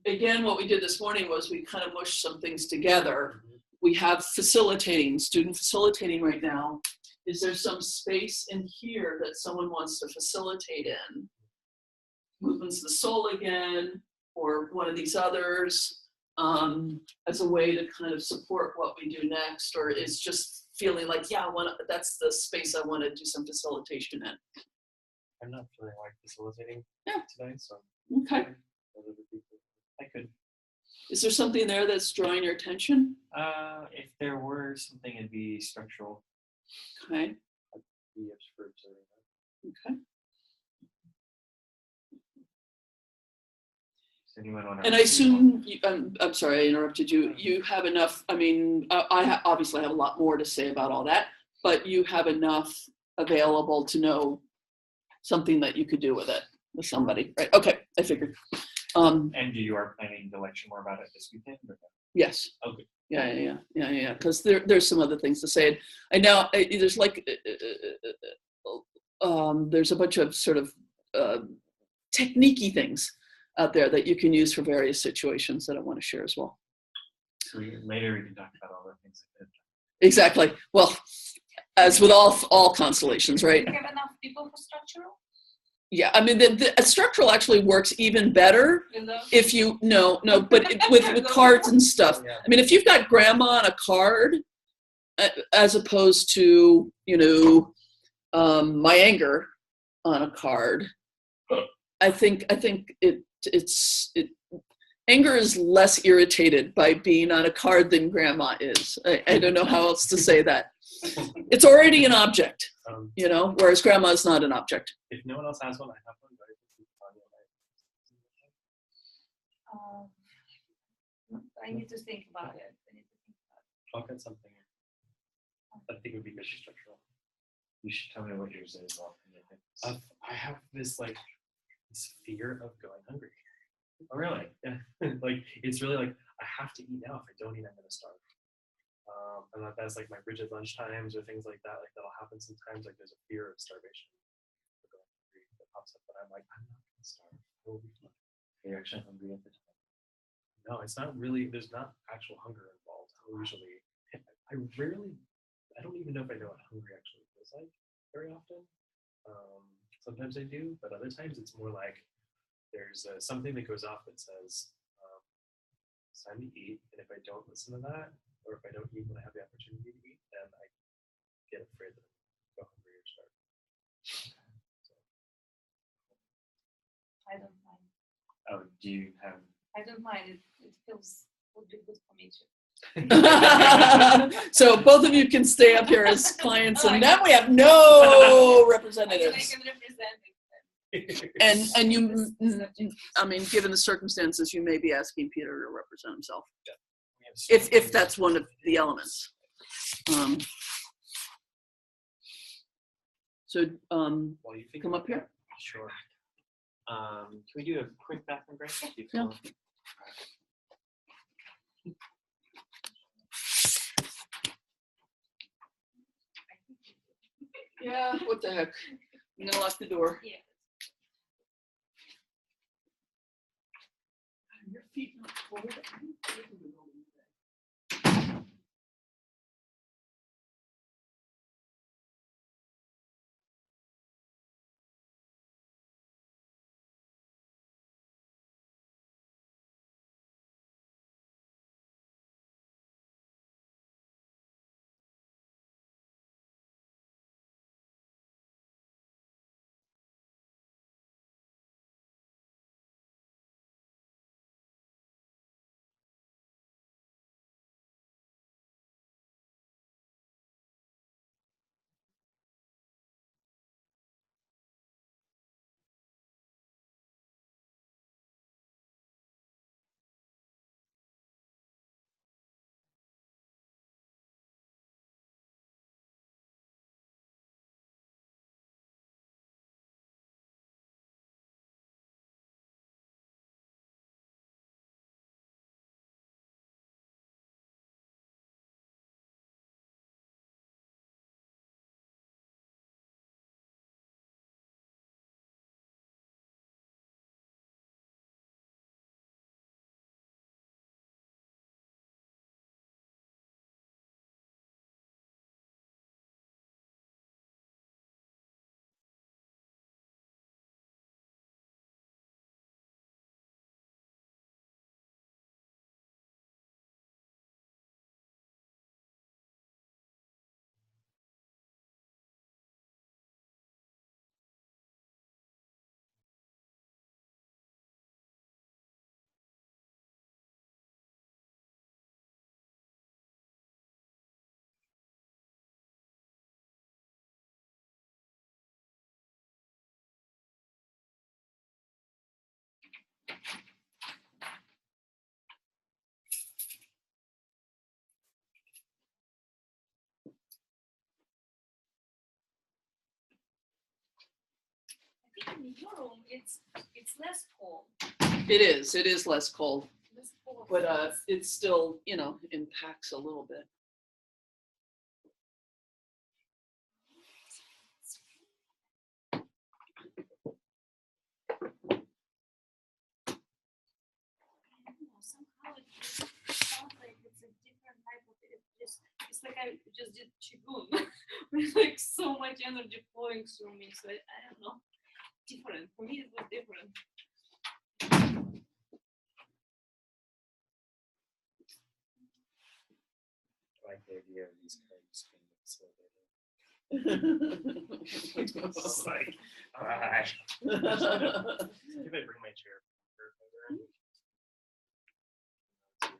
Again, what we did this morning was we kind of mushed some things together. We have student facilitating right now. Is there some space in here that someone wants to facilitate in? Movements of the soul again, or one of these others, as a way to kind of support what we do next, or is just feeling like, that's the space I want to do some facilitation in. I'm not feeling like facilitating today, so. Okay. I could. Is there something there that's drawing your attention? If there were something, it'd be structural. Okay. I'd be up for observing that. Okay. Does anyone want to? And I assume, I'm sorry, I interrupted you. You have enough, I mean, I obviously have a lot more to say about all that, but you have enough available to know something that you could do with it, with somebody, right? Okay, I figured. And you are planning to lecture more about it this weekend? Or no? Yes. Okay. Yeah. Because there's some other things to say. I know there's like there's a bunch of sort of technique-y things out there that you can use for various situations that I want to share as well. So later we can talk about all the things that Exactly. Well, as with all constellations, right? Do you have enough people for structural? Yeah, I mean, the structural actually works even better if you but with cards and stuff. Yeah. I mean, if you've got grandma on a card, as opposed to my anger on a card, I think anger is less irritated by being on a card than grandma is. I don't know how else to say that. It's already an object, whereas grandma is not an object. If no one else has one, I have one. I need to think about it. I'll get something. I think it would be good for structural. you should tell me what yours is. I have this fear of going hungry. Oh, really? Yeah. It's really I have to eat now. If I don't eat, I'm gonna starve. And that's my rigid lunch times or things like that. That'll happen sometimes. There's a fear of starvation that pops up, but I'm not gonna starve. It will be fine. You're actually hungry at the time. No, it's not really. There's not actual hunger involved. I don't even know if I know what hungry actually feels like very often. Sometimes I do, but other times it's more there's something that goes off that says it's time to eat, and if I don't listen to that, or if I don't eat when I have the opportunity to eat, then I get afraid that I'm going to go hungry or starve. So. I don't mind. Oh, do you have? I don't mind. It would be good for me too. So both of you can stay up here as clients, and then we have no representatives. I can represent it. And you, I mean, given the circumstances, you may be asking Peter to represent himself, if that's one of the elements. So While you think come up here. Sure. Can we do a quick bathroom break? Yeah. Yeah, what the heck? I'm gonna lock the door. Yeah. Your feet not cold. I think in your room it's less cold. It is less cold, Less cold. but it's still, impacts a little bit. type of it. It's like I just did qigong with like so much energy flowing through me. So I don't know, different for me. It was different. I like the idea of these cards being facilitated. It's like, alright. Maybe I bring my chair.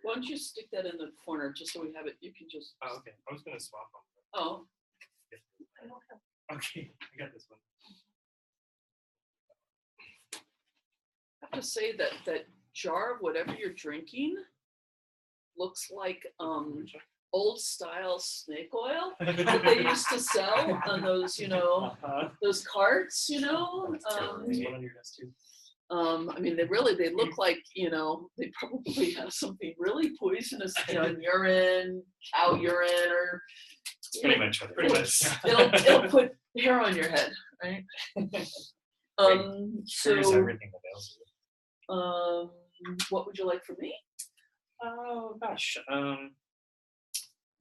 Why don't you stick that in the corner just so we have it? You can just. Oh, okay. I was gonna swap them. Oh, Okay, I got this one. I have to say that that jar of whatever you're drinking looks like old style snake oil that they used to sell on those, those carts, There's one on your desk too. I mean, they look like, they probably have something really poisonous, urine, cow urine, or Pretty much what it is. it'll put hair on your head, right? Here's So, everything that ails you. what would you like from me? Oh gosh.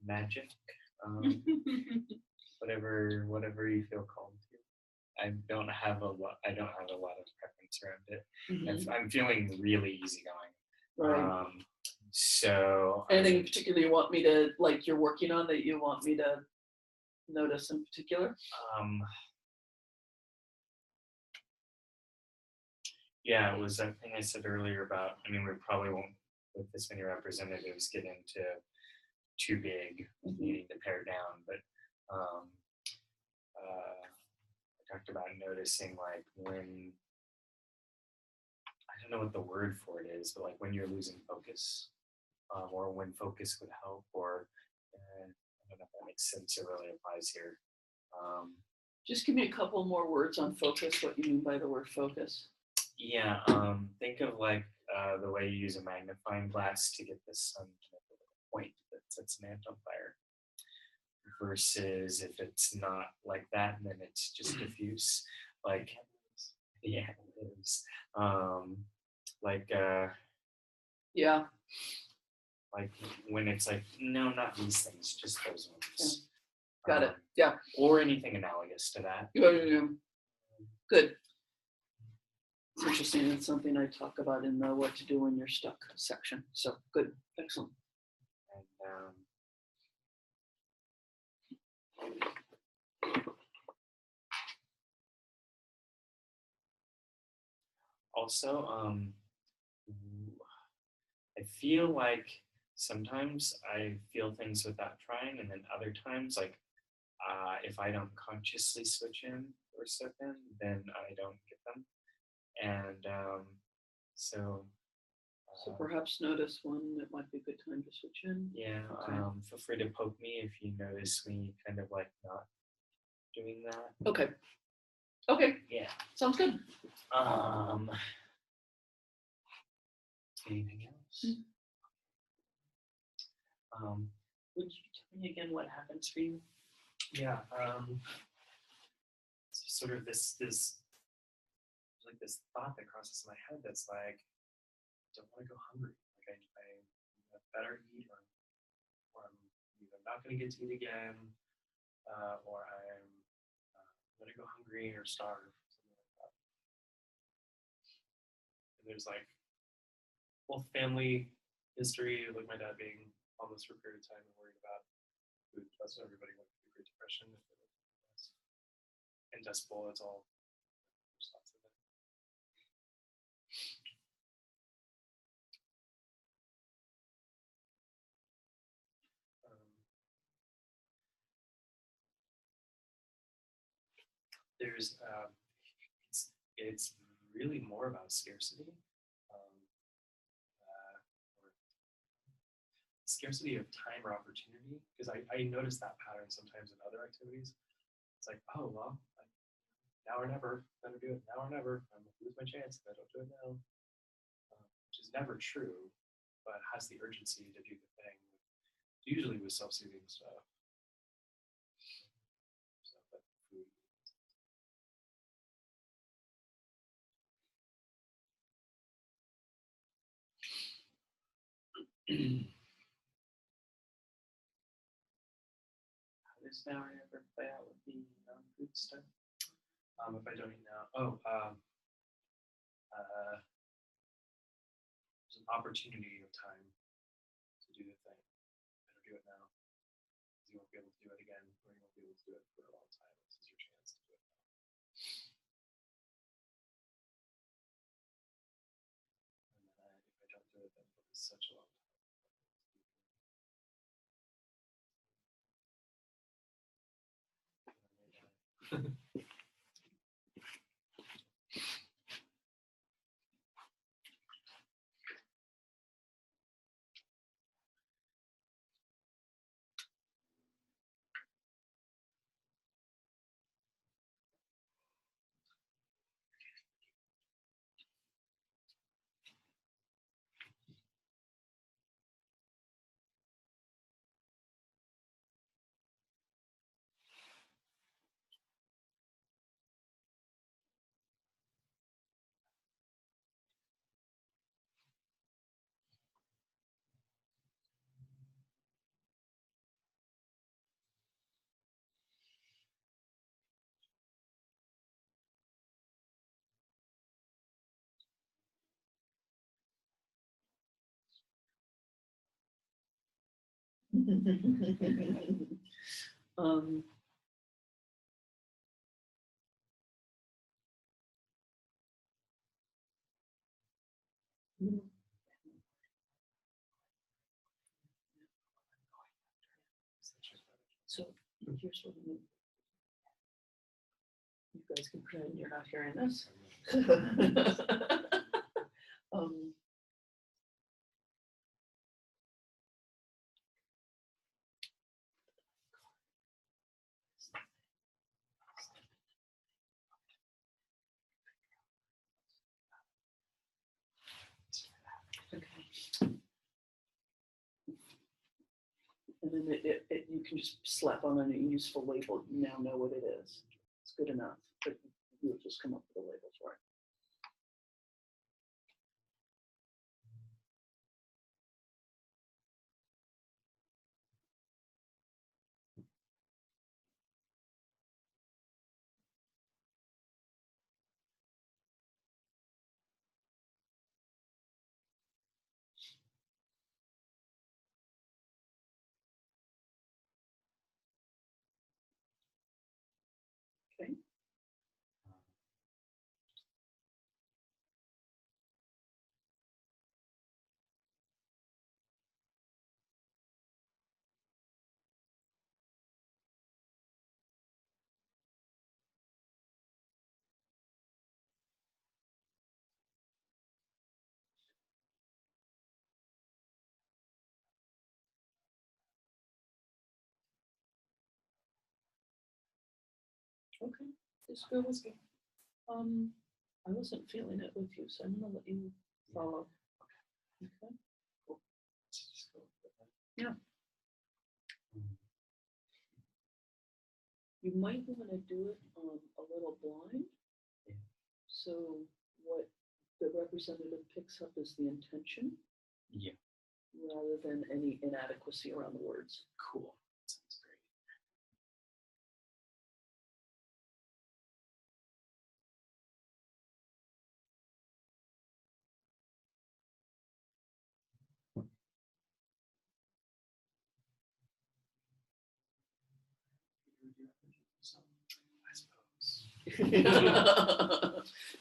Magic. Whatever you feel called to. I don't have a lot of preference around it. I'm feeling really easygoing. Right. So Anything in particular you want me to, like, you're working on that you want me to notice in particular? Yeah, it was that thing I said earlier about, we probably won't, with this many representatives, get into too big, needing to pare down, but I talked about noticing, like, when, I don't know what the word for it is, but like when you're losing focus, or when focus would help, or I don't know if that makes sense or really applies here. Just give me a couple more words on focus, what you mean by the word focus. Yeah, think of like the way you use a magnifying glass to get the sun to make a little point that sets an ant on fire. Versus if it's not like that, and then it's just diffuse. Like, yeah, it is. Yeah. Like when it's like, no, not these things, just those ones. Got it. Yeah. Or anything analogous to that. Yeah. Good. It's interesting. It's something I talk about in the what to do when you're stuck section. So good. Excellent. And also, I feel like sometimes I feel things without trying, and then other times, like, if I don't consciously switch in or step in, then I don't get them. And so perhaps notice when it might be a good time to switch in. Yeah, Okay. Feel free to poke me if you notice me kind of like not doing that. Okay. Yeah. Sounds good. Anything else? Would you tell me again what happens for you? Yeah. Sort of this like this thought that crosses my head that's like, I don't want to go hungry. Like I better eat, or I'm either not going to get to eat again, or I'm going to go hungry or starve, something like that. And there's like both family history, like my dad being homeless for a period of time and worried about food. That's what everybody went through the Great Depression. And Dust Bowl, it's all lots of it. There's it's really more about scarcity, or scarcity of time or opportunity, because I notice that pattern sometimes in other activities. It's like, oh well, like, now or never, better do it now or never. I'm gonna lose my chance if I don't do it now, which is never true, but has the urgency to do the thing. Usually with self-soothing stuff. does Mallory ever play out with the non-food stuff? If I don't eat now, there's an opportunity of time to do the thing. Better do it now. 'Cause you won't be able to do it again, or you won't be able to do it for a long time. This is your chance to do it now. And then if I don't do it, then it'll be such a long time. um, so here's what we need. You guys can pretend you're not hearing this. um, okay. And then you can just slap on a useful label. You now know what it is. It's good enough, but you'll just come up with a label for it. Okay. Okay, just go with me. I wasn't feeling it with you, so I'm gonna let you follow. Okay. Cool. Just go with it. Yeah. You might want to do it a little blind. Yeah. So what the representative picks up is the intention Yeah. rather than any inadequacy around the words. Cool. Sounds great. I suppose.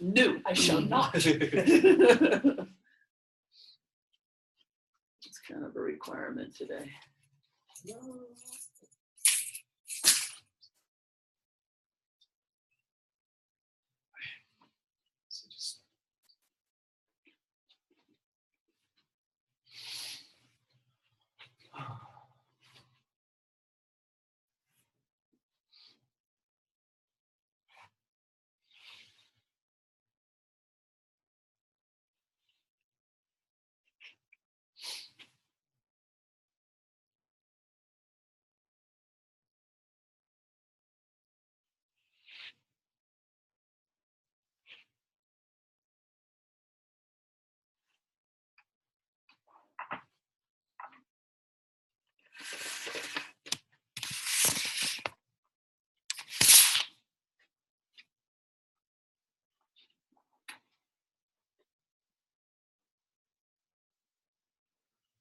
No, I shall not. It's kind of a requirement today. So just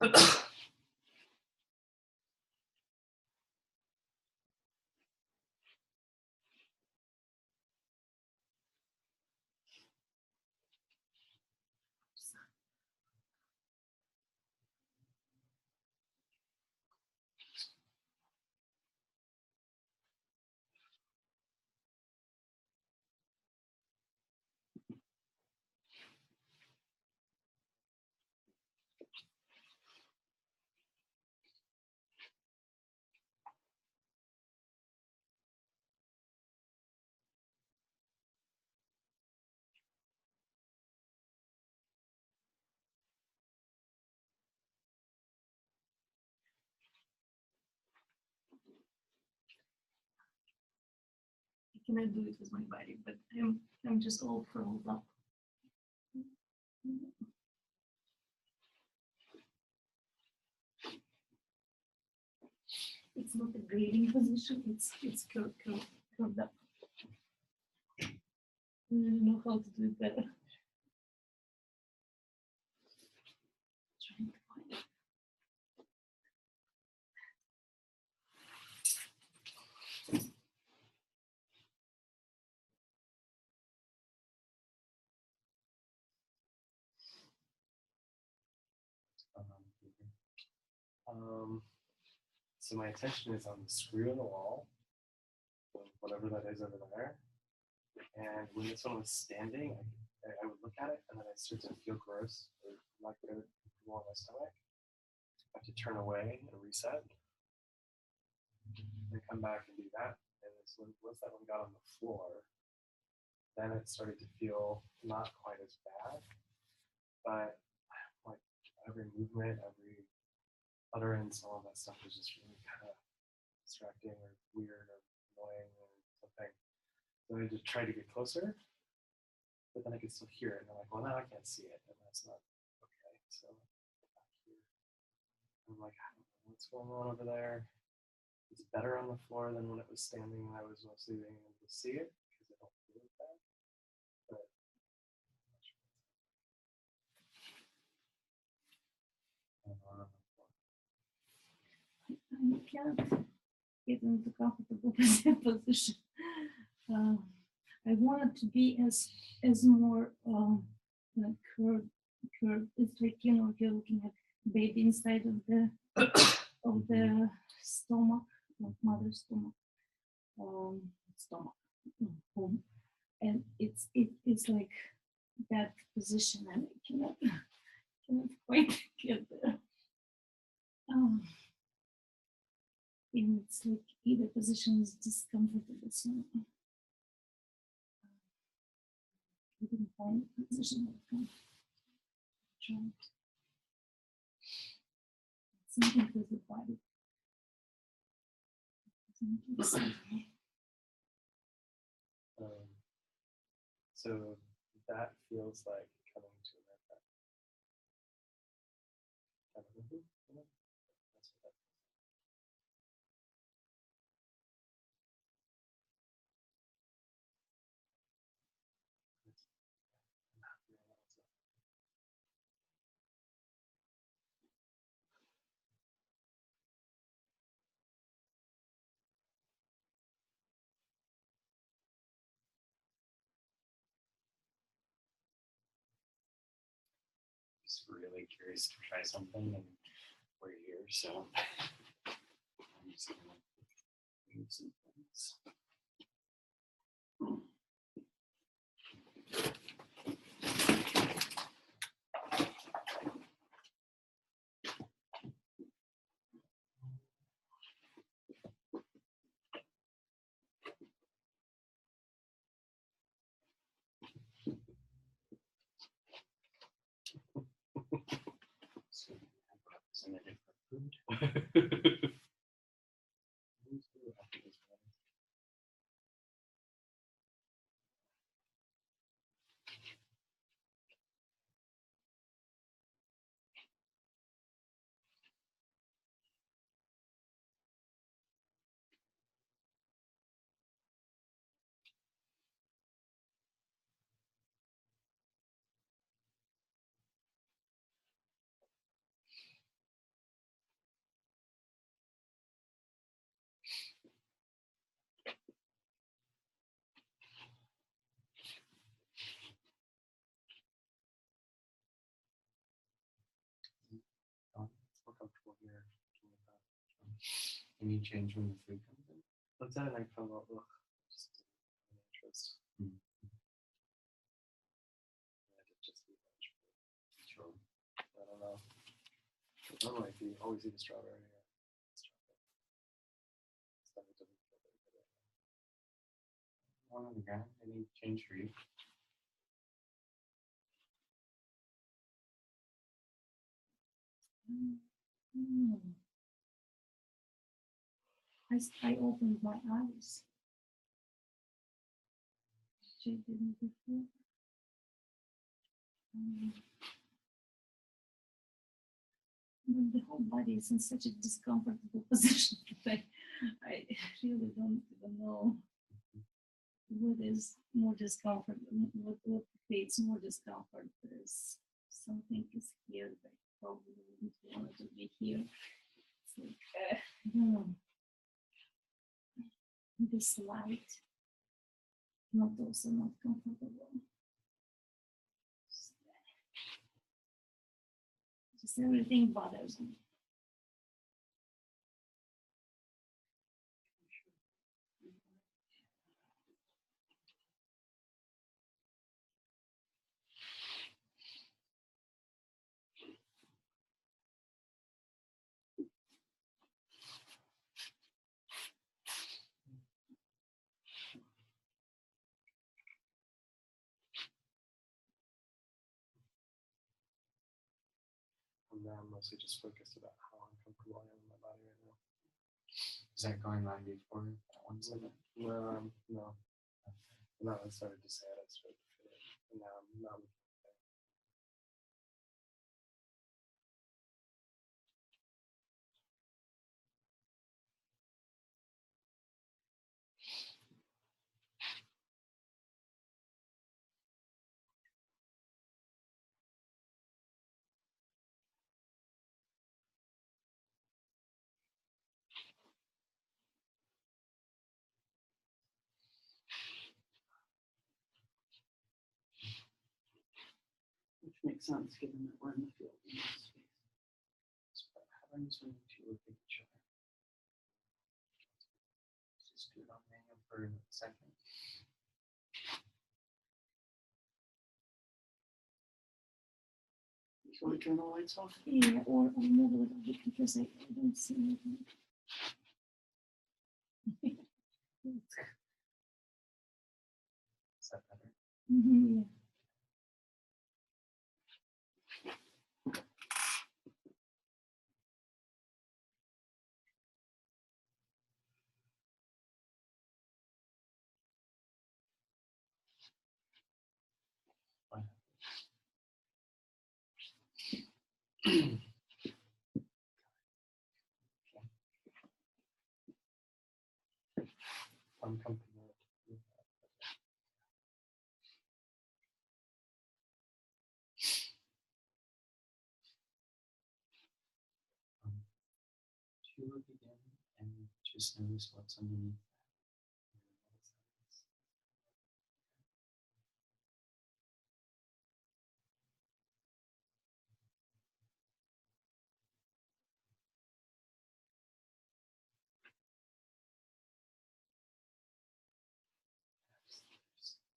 I cannot do it with my body, but I'm just all curled up. It's not a grading position, it's curled up. I don't know how to do it better. Trying to find it. So my attention is on the screw in the wall, whatever that is over there. And when this one was standing, I would look at it and then I start to feel gross or not good on my stomach. I have to turn away and reset. And come back and do that. And once that one got on the floor, then it started to feel not quite as bad. But like every movement, every utterance, all of that stuff was just really kind of distracting or weird or annoying or something. So I just tried to get closer, but then I could still hear it. And I'm like, well, now I can't see it, and that's not okay. So back here, I'm like, I don't know what's going on over there. It's better on the floor than when it was standing. I was mostly being able to see it because I don't feel it bad. But I'm not sure. I can't get into comfortable position. I want it to be as more like curved. It's like, you know, you're looking at baby inside of the stomach, of mother's stomach, stomach, and it's like that position, and I cannot quite get there. And it's like either position is discomfortable, so I couldn't find a position that can try it. Something with the body. So that feels like coming to America. That's what that feels like. Just really curious to try something, and we're here, so I'm just gonna move some things. So representative for food. Any change when the food comes in? Looked at it and I felt, ugh, just no interest. Mm. I did just eat lunch, but Sure. I don't know. Normally, if you always eat a strawberry, stuff it doesn't feel very good. One on the ground. Any change for you? Mm. I opened my eyes. She didn't before. But the whole body is in such a discomfortable position that I really don't even know what is more discomfort, what creates more discomfort. There's something is here that probably wouldn't want it to be here. It's like, I don't know. This light, not also not comfortable. Just everything bothers me. And now I'm mostly just focused about how uncomfortable I am in my body right now. Is that going on before that one second? No, no. No, I started to say it, I started to feel it. And now I'm not. Which makes sense given that we're in the field in this space. So what happens when you two look at each other? Just do it on manual for a second. You want to turn the lights off? Yeah, or move a little bit because I don't see anything. Is that better? Yeah. I'm comfortable with that. Do you look again and just notice what's underneath that?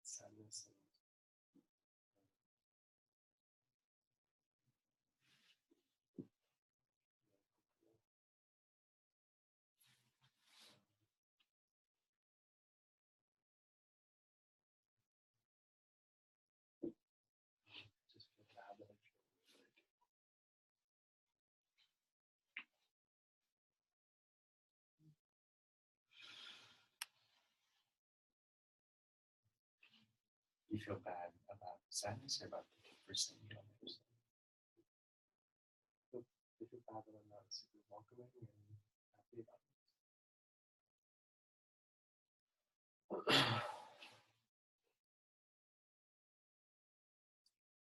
Sadness and just feel bad that I feel what I do. You feel bad about sadness or about the first thing you don't understand? I feel bad that I'm not super welcoming and happy about it.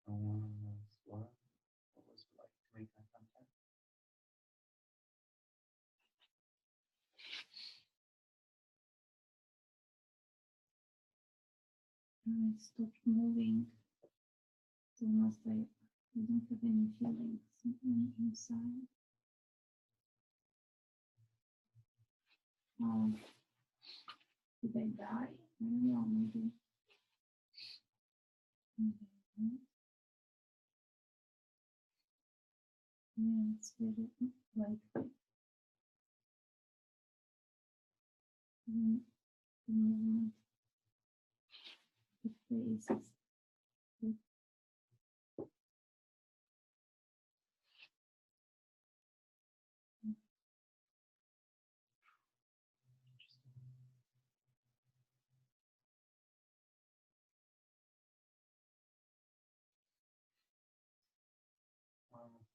Laura, what was it like to make that contact? I stopped moving. It's almost like I don't have any feelings inside. Did I die? I don't know, maybe. Mhm. Yeah, it's very likely. Movement. The face is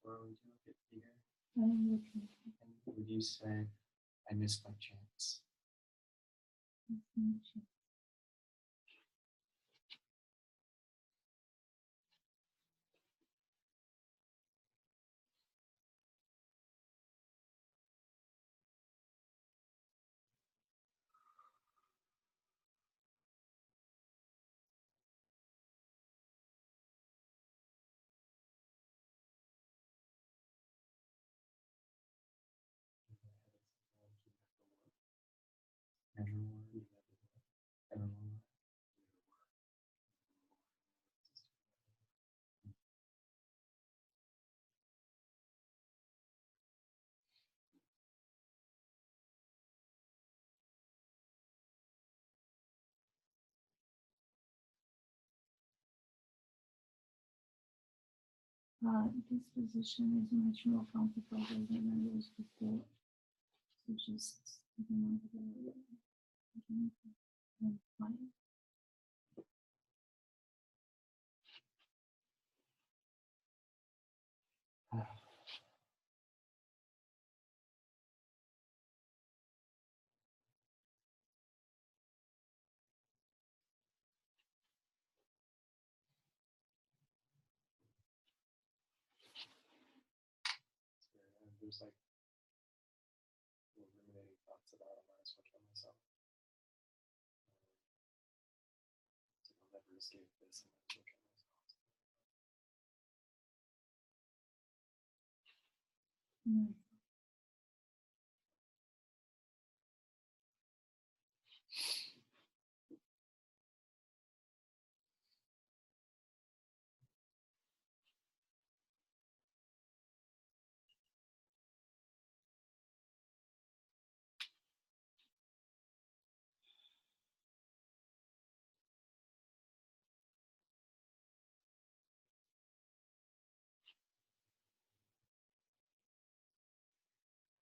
Or would you look at Peter I'm looking and would you say, I missed my chance? at nature. Never were, never were. This position is much more comfortable than I was before. So just, I don't know, I'm fine. There's like ruminating thoughts about I might as well kill myself. It's like I'll never escape this. I might as well kill myself. Mm.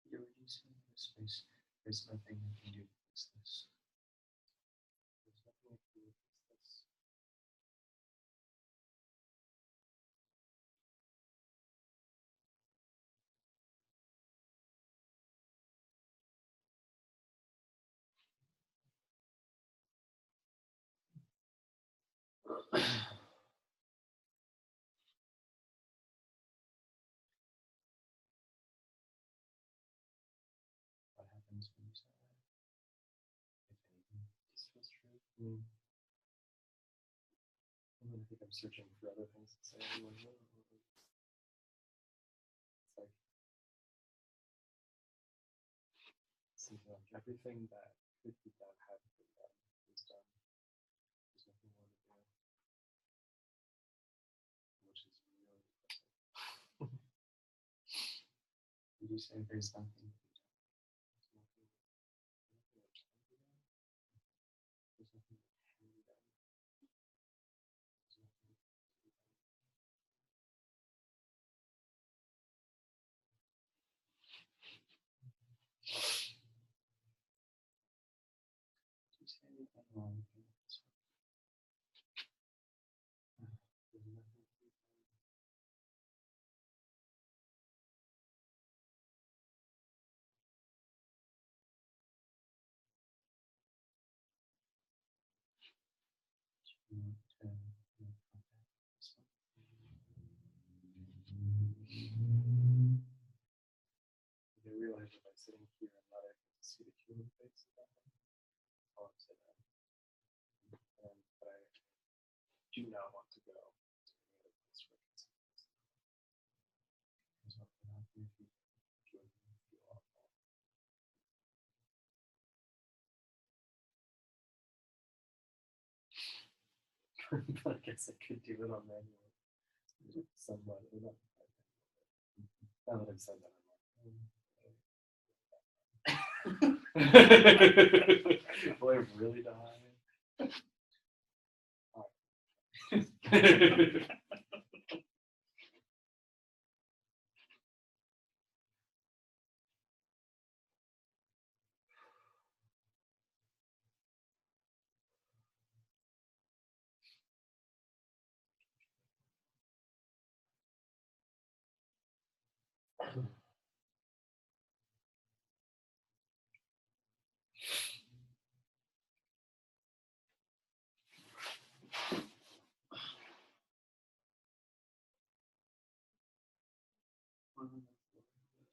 Peter, would you say in this space, there's nothing I can do to fix this? There's nothing I can do to fix this. What happens when you say that? If anything. This feels true. I think I'm searching for other things to say. It's like seems like everything that could be done had been done is done. There's nothing more to do, which is really depressing. Would you say there's nothing to be done? There's nothing that can be done. There's nothing that can be done. Would you say anything wrong with this one? There's nothing to be done. Do you want to make contact with this one? I realize that by sitting here, I'm not able to see the human face of that one. I'll upset them. But I do not want to go to any other place where I can see this. There's nothing out there if you It would make me feel awful. but I guess I could do it on manual somewhat. Now that I've said that, will I really die?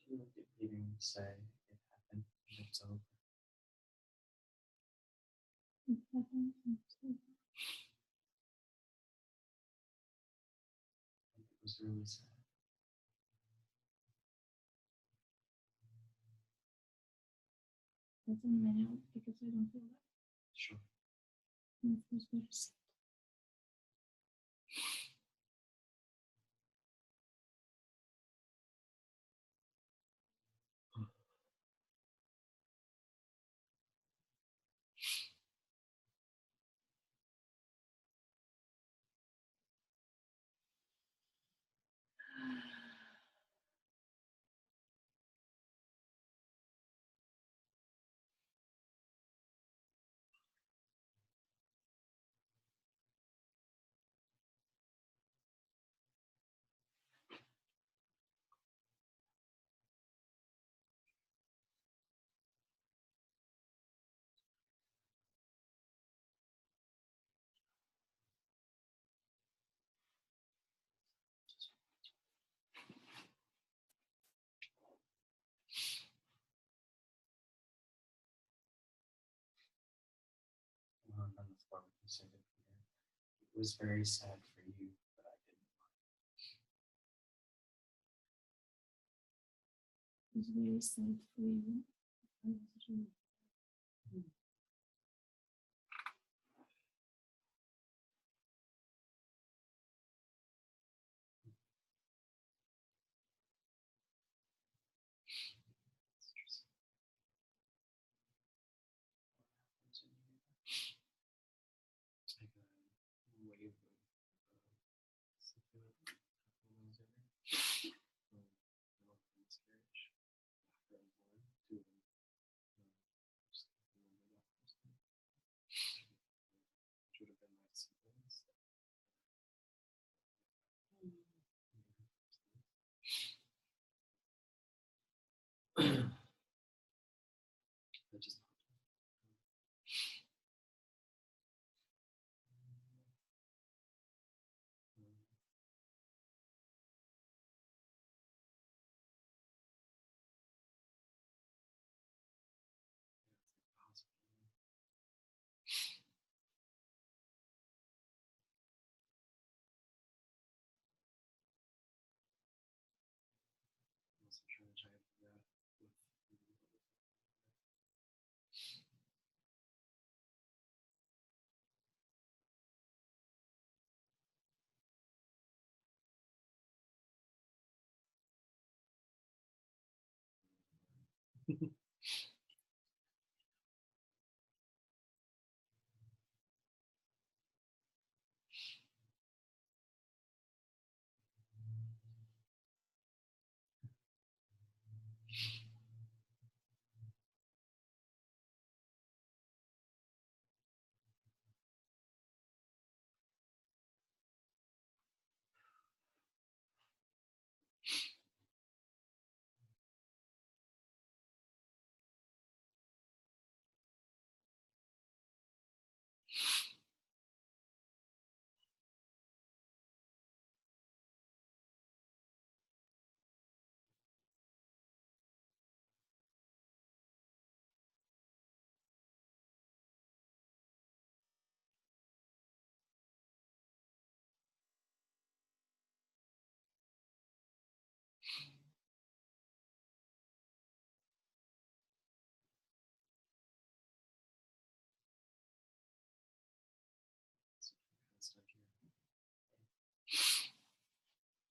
You look at meeting and say it happened and it's over. It happens and so It was really sad. doesn't matter because I don't feel that. Sure. And it was very sad. On the floor, you said it here. It was very sad for you, but I didn't mind. It was very sad for you. I was really It's like a wave of something that happens every miscarriage. After I was born, two of them. Just remember that person. Which would have been my siblings. That just I wasn't sure which I had to do that with.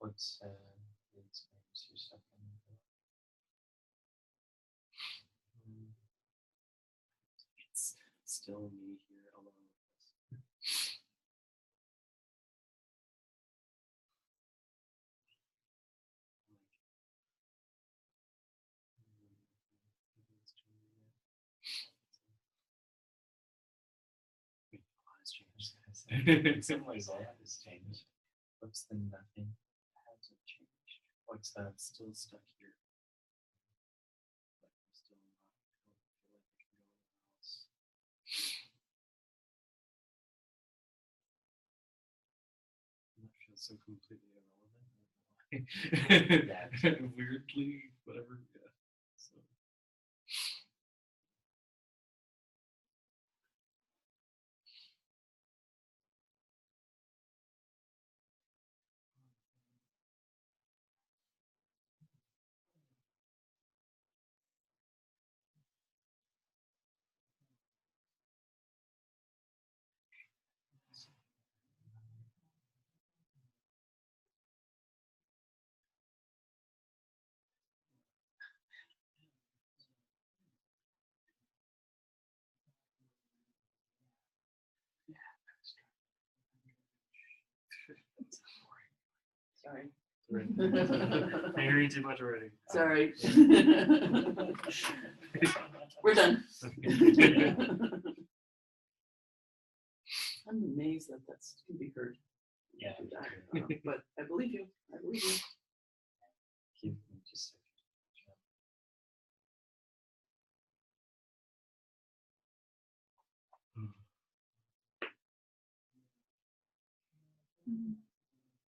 What's the experience you're stuck in? It's still me here alone with this. In some ways, all that has changed. What's the nothing that hasn't changed? What's that still stuck here? Like I'm still not, I don't feel like I can go anywhere else. That feels so completely irrelevant. I don't know why. Weirdly, whatever. Yeah. So. Sorry. I hear you too much already. Sorry. We're done. I'm amazed that that's can be heard. Yeah. But I believe you. I believe you. Give me just a second.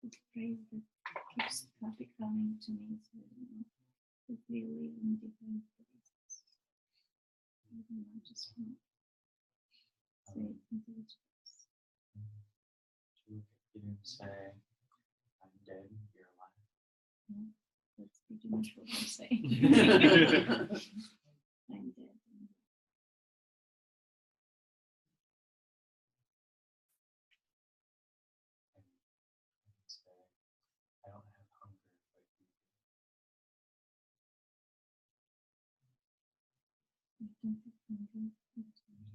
The phrase that keeps traffic coming to me is that we live in different places. I don't know, just want to say it into the space. To look at you and say, I'm dead, you're alive. Yeah, that's pretty much what I'm saying. I'm dead. And say, I don't have hunger, but you do. I don't have hunger, but I do.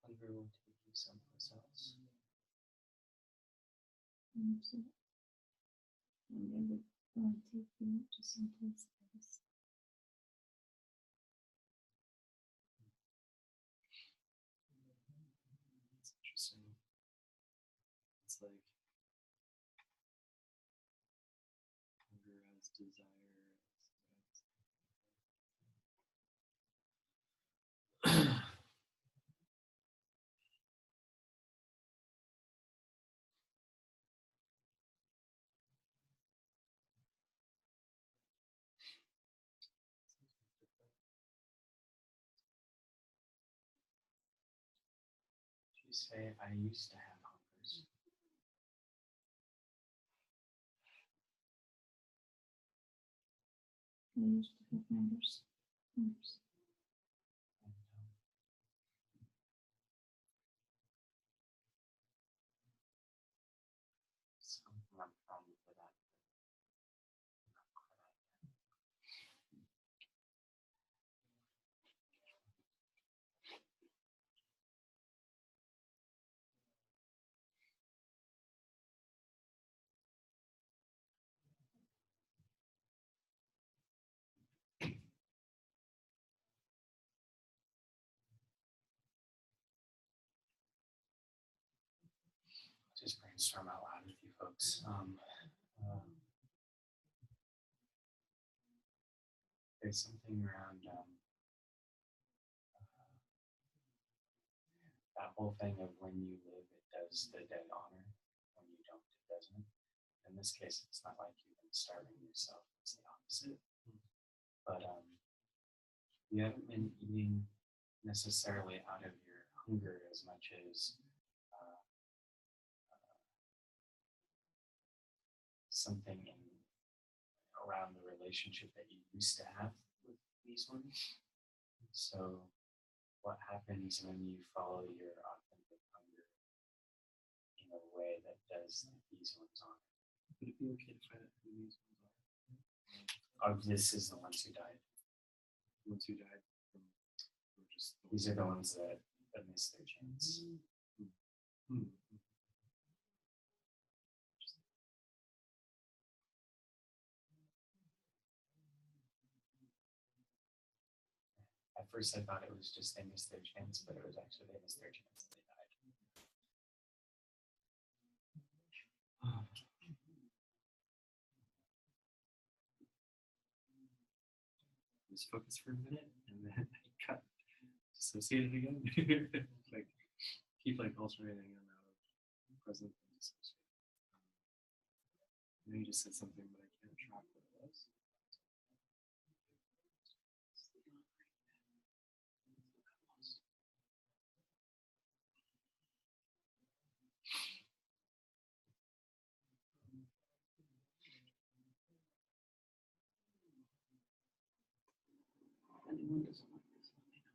Hunger will take you someplace else. So, and then we're going to take you to someplace else. It's interesting. It's like hunger as desire. You say, I used to have hungers. I used to have numbers. Numbers. And, some I'm from for that. Not quite yet. Just brainstorm out loud with you folks. There's something around that whole thing of when you live, it does the dead honor. When you don't, it doesn't. In this case, it's not like you've been starving yourself. It's the opposite. But you haven't been eating necessarily out of your hunger as much as something in around the relationship that you used to have with these ones. So what happens when you follow your authentic hunger in a way that does these ones on? Would it be okay to find out who these ones are? This is the ones who died. The ones who died from just These are the ones that missed their chance. Hmm. At first, I thought it was just they missed their chance, but it was actually they missed their chance and they died. Just focus for a minute and then cut. Dissociate it again. Like keep like alternating in and out of present and dissociate. I know you just said something, but I can't track what it was. Anyone doesn't like this, let me know.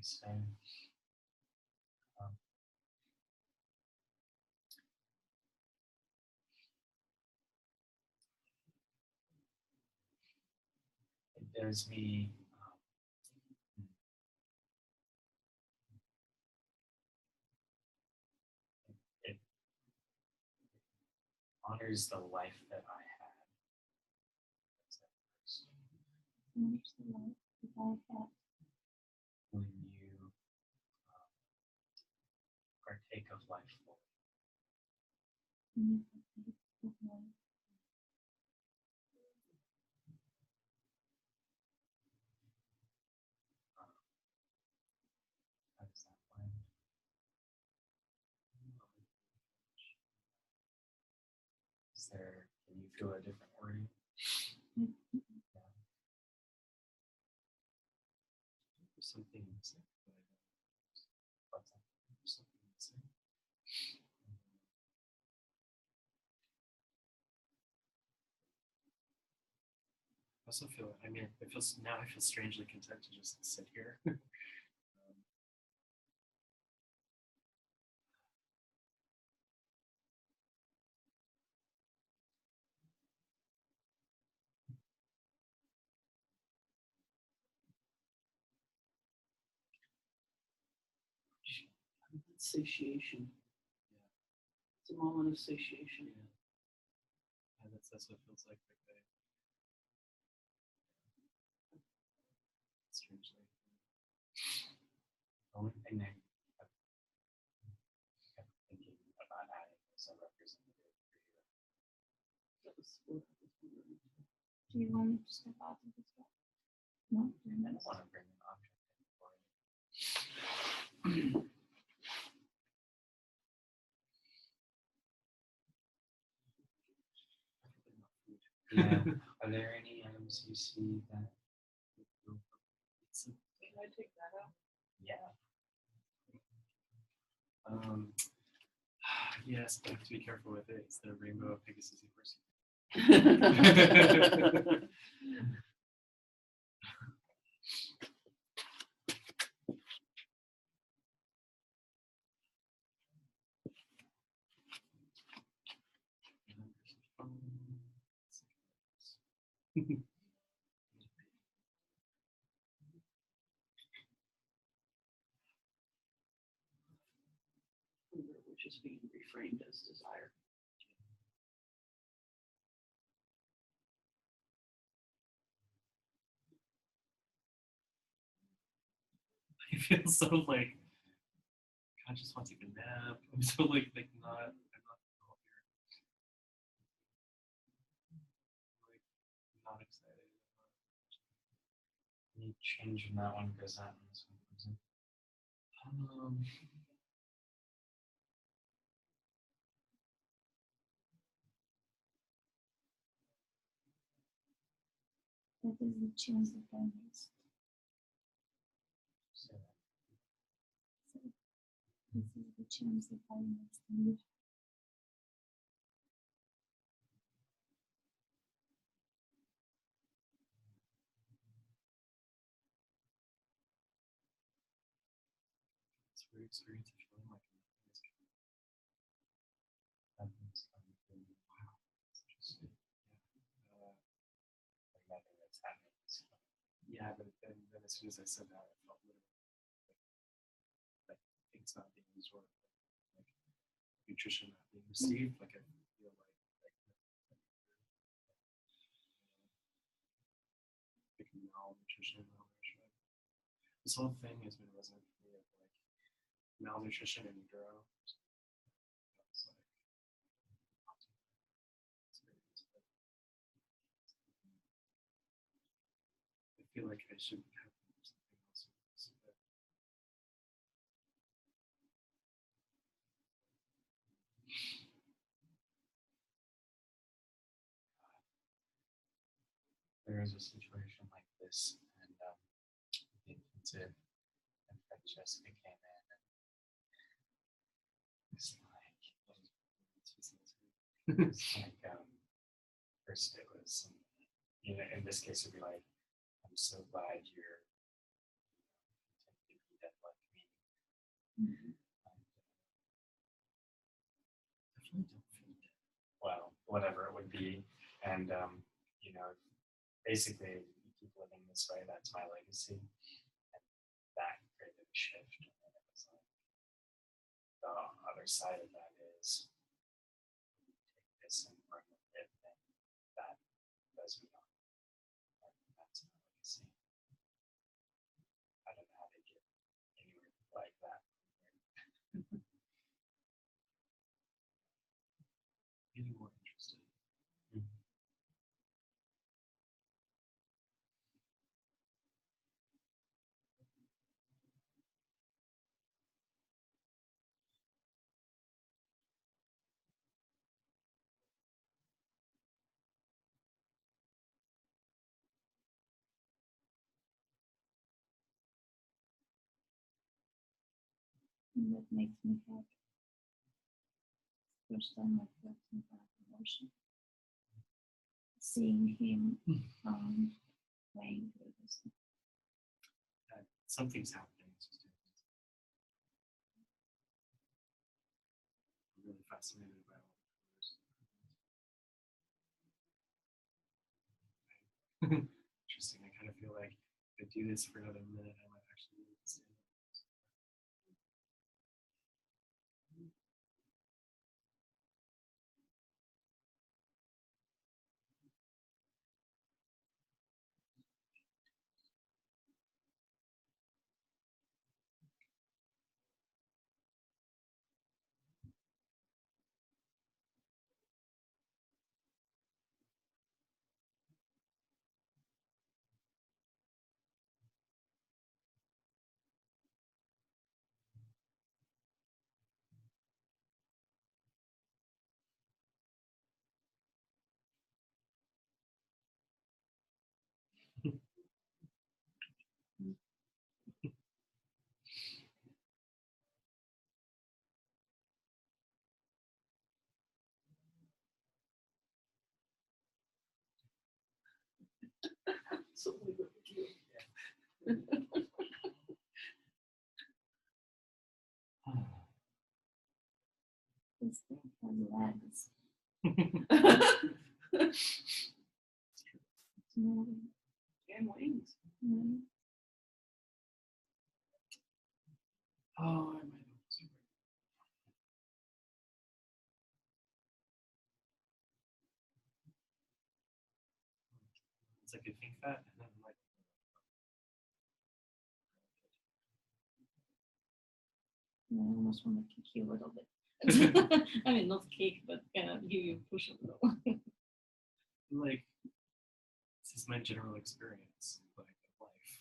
So, it does me. It honors the life that I had. That's that first. Much the life that I had. When you partake of life fully. When you partake of life. How does that blend? Is there? Can you feel a different wording? There's something missing. What's that? There's something missing. I also feel, I mean, it feels now I feel strangely content to just sit here. Satiation. Yeah. It's a moment of satiation. Yeah, that's what it feels like. Strangely. The only thing I kept thinking about adding was a representative for you. That was what I was wondering. Do you want me to step out of this one? No, I don't want to bring an object in for you. Yeah. Are there any items you see that? Can I take that out? Yeah. Yes, but I have to be careful with it. It's the rainbow of Pegasus University. Which is being reframed as desire. I feel so like I just want to take a nap. I'm so like not. I'm not all here. Like not excited. Any change in that one goes out and this one comes in. That is the chance that I missed. So So this is the chance that I missed. And It's a weird experience of feeling like nothing's coming through. Wow, it's interesting. like nothing that's happening. is Yeah, but then as soon as I said that, I felt literally like things not being absorbed, like nutrition not being received. Like I feel like malnutrition, malnourishment. This whole thing has been resonant for me of like malnutrition in utero. It's like experience, but I feel like I should have something else with this, but there was a situation like this, and the intensive and Francesca came in, and it's like, first it was, in this case, it'd be like, I'm so glad you're continue to be that like me. And, definitely don't feel that. well, whatever it would be, and basically, you keep living this way. That's my legacy, and that created a shift. And it was like the other side of that is you take this and run with it, and that does me on. And that's my legacy. I don't know how to get anywhere like that. Getting more interested. that makes me happy. First time I felt some kind of emotion. Seeing him playing with us. Something's happening. It's just I'm really fascinated by all the colors. Interesting. I kind of feel like if I do this for another minute, I might actually be able to stand up. So we would do. This thing has legs. It's moving. And wings. Mm. Oh, I might have. It's like a think that, and then like I almost want to kick you a little bit. I mean, not kick, but kind of give you a push a little. like this is my general experience like of life.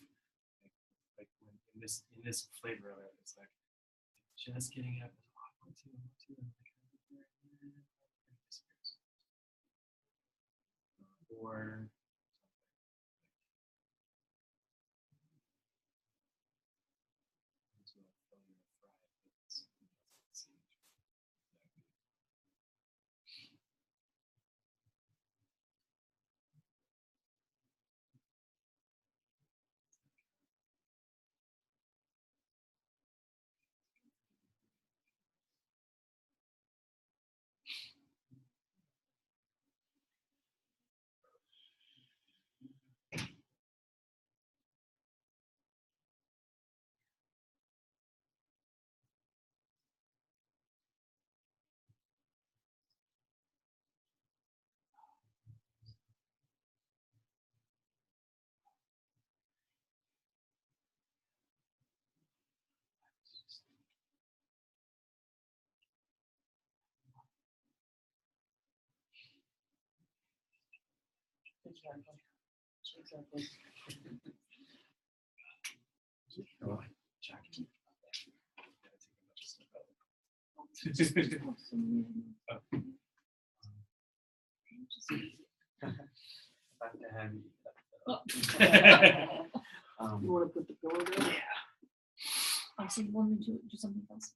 Like when in this flavor of it, it's like just getting up. Oh, one, two, or Exactly. Oh, Jackie. About to have you. You want to put the pillow down? Oh, so you want me to do something else?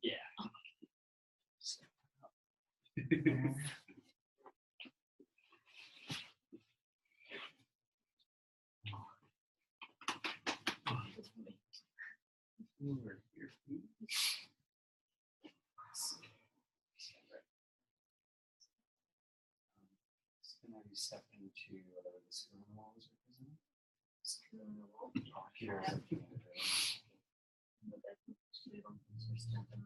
Over your feet. Just gonna have you step into whatever the screw on the wall is representing. Screw in the wall. Oh, here's a But I think we want to start on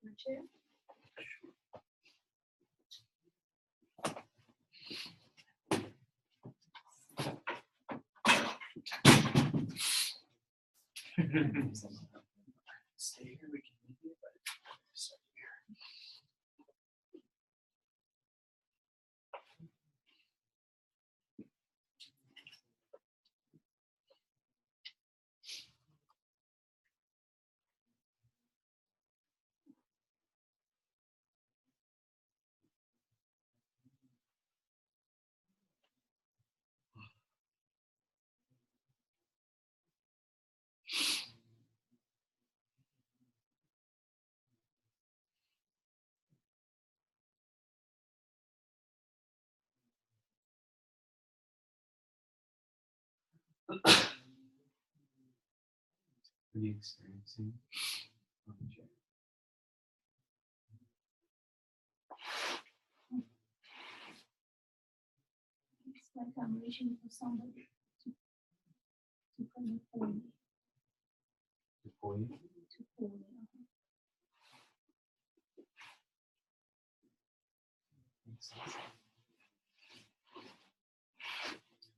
the chair. Stay here, we can leave you, but start here. What are you experiencing on the chair? It's like I'm wishing for somebody to come and pull me. To pull you? To pull me. Makes sense.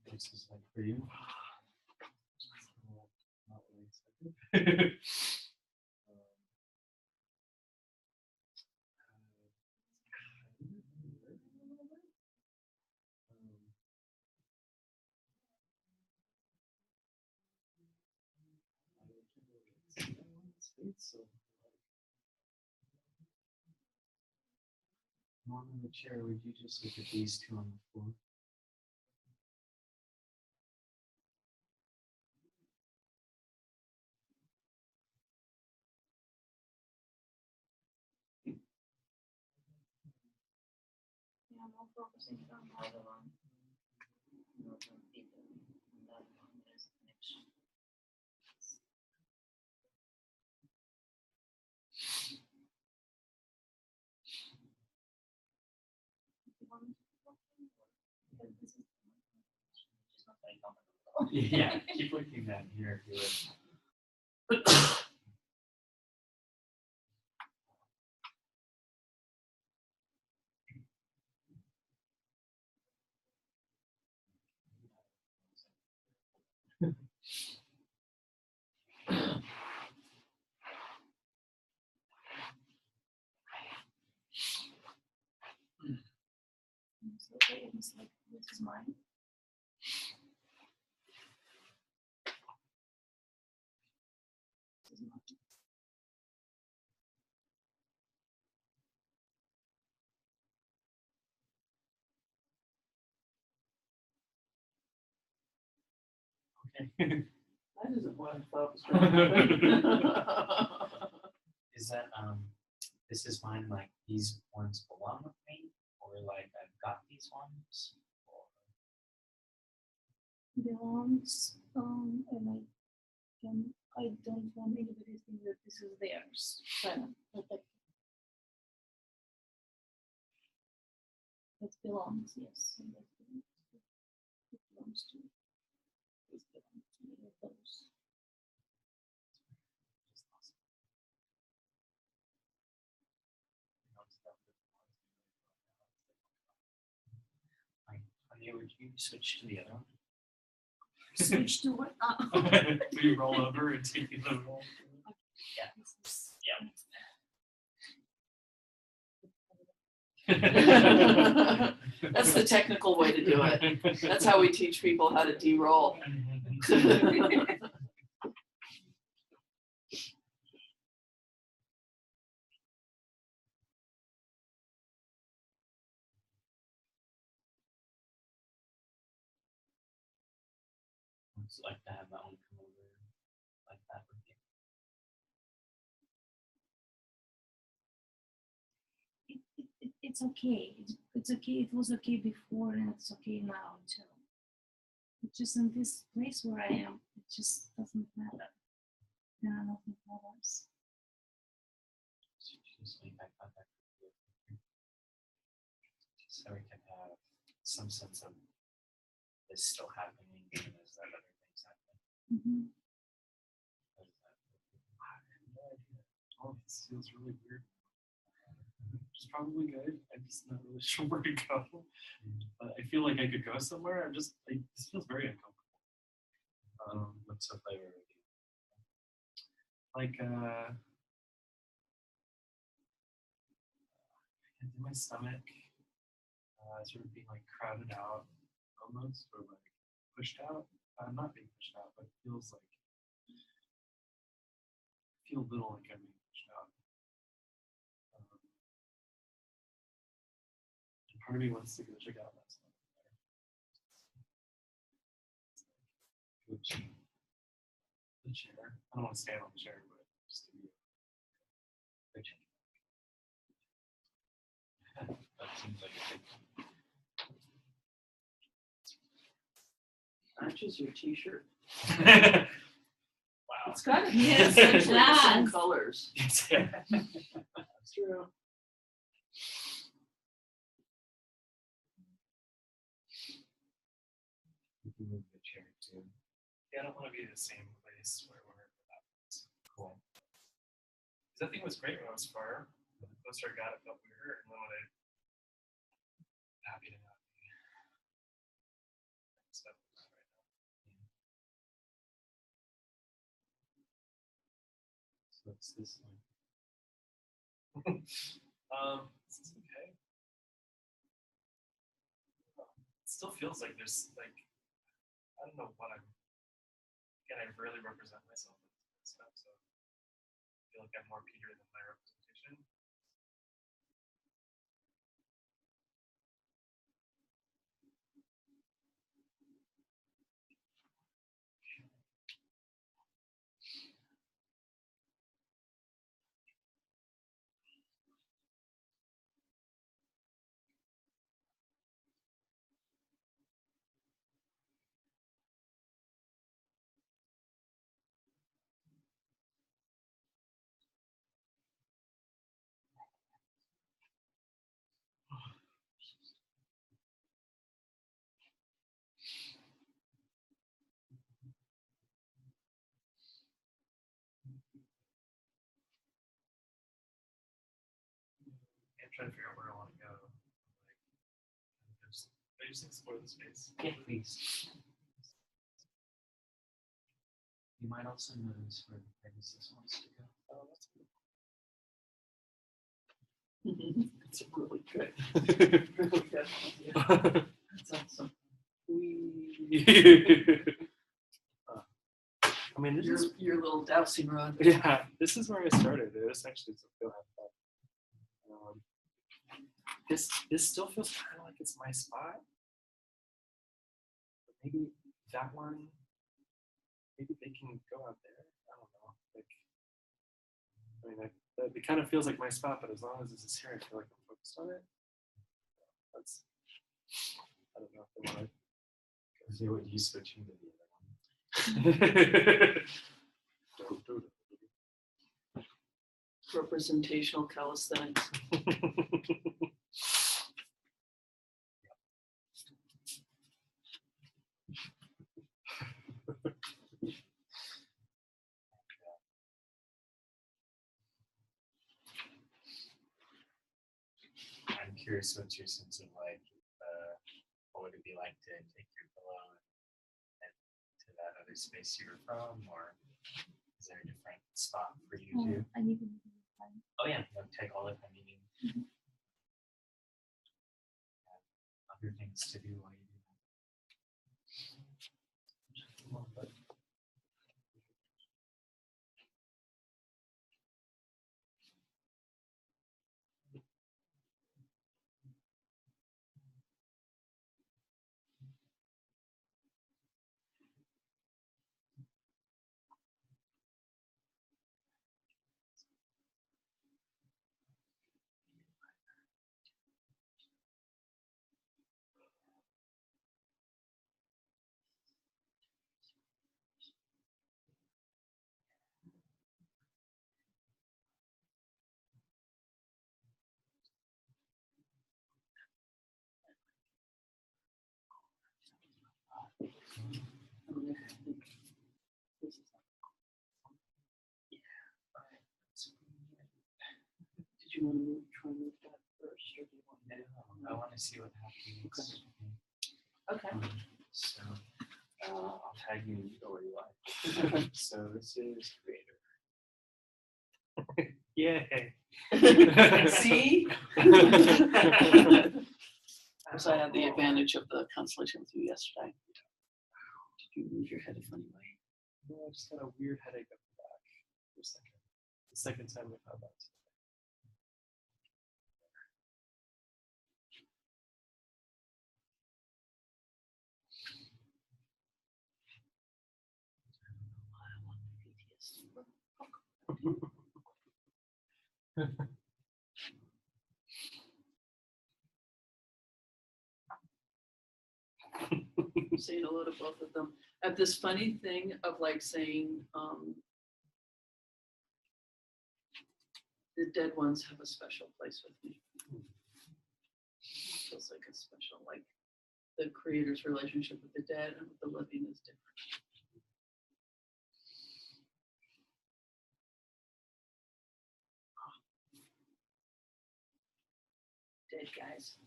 What's this like for you? Not really expected. One on the chair, would you just look at these two on the floor? Yeah, I'm more focusing on the other one. Not on people. On that one, there's a connection. You want me to keep looking? Because this is just not very comfortable. Yeah, keep looking down here if you would. So it's like this is mine. This is mine. Okay. That isn't what I thought was going to happen. Is that this is mine, like these ones belong with me, or like I've got these ones, or Belongs, and I don't want anybody to think that this is theirs. But that belongs, yes. And that belongs to, it belongs to, this belongs to me, or those. like, honey, would you switch to the other one? Switch to what? Do you roll over and take the other roll? Yeah. This is, Yeah. That's the technical way to do it. That's how we teach people how to de-roll. It's like to have that one come over like that. It's okay. It's okay. It was okay before, and it's okay now too. It's just in this place where I am, it just doesn't matter. Nothing matters. Just make that contact with you. So we can have some sense of this still happening, even as that other things happening. Mhm. What is that? I have no idea. Oh, this feels really weird. It's probably good. I'm just not really sure where to go. But I feel like I could go somewhere. This feels very uncomfortable. What's the flavor of you? Like in my stomach, sort of being like crowded out almost, or like pushed out. Not being pushed out, but feels like feel a little like I'm being pushed out. And part of me wants to go check out that stuff. The chair. I don't want to stand on the chair, but just to be. That seems like a good. Matches your t-shirt. Wow. It's got to be Yes, essentially the same does. colors. It's That's true. You can move the chair too. Yeah, I don't want to be in the same place where we're at. Cool. That thing was great when I was far. The closer I got, it felt weirder. And then when I'm happy to not be stuck with that right now. So it's this one. This is okay. It still feels like there's like, I don't know what again, I rarely represent myself in this stuff, so I feel like I'm more Peter than my representation. I'm trying to figure out where I want to go. Like, I just explore the space. Yeah, please. You might also notice where the Pegasus wants to go. Oh, that's cool. It's really good. Really good. Yeah, that's awesome. I mean, this Your, is your little dowsing rod. yeah. This is where I started. This actually still have that. This still feels kind of like it's my spot. But maybe that one. Maybe they can go out there. I don't know. Like, I mean, it kind of feels like my spot, but as long as this is here, I feel like I'm focused on it. That's. I don't know if they want Because you would use switching to the other one. Representational calisthenics. I'm curious what's your sense of like, what would it be like to take your pillow and to that other space you were from, or is there a different spot for you to? I need to move time. Oh yeah, take all the time you need. other things to do while you do that. Did you want to try and move that first, or do you want I want to see what happens. Okay. So I'll tag you or you like. So this is creator. Yay! See? Because I had the advantage of the constellation with you yesterday. Did you move your head a funny way? No, I just got a weird headache up the back for a second. The second time we've had that. I'm saying hello to both of them. I have this funny thing of like saying the dead ones have a special place with me. Feels like a special, like the creator's relationship with the dead and with the living is different. Dead guys.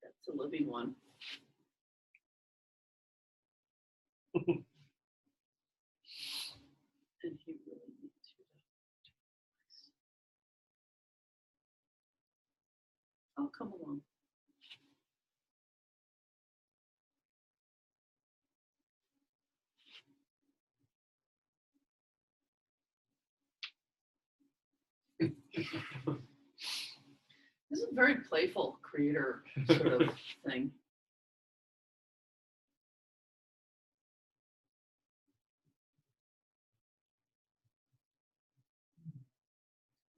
That's a living one. And he really needs you to. Oh, come along. This is a very playful creator sort of thing.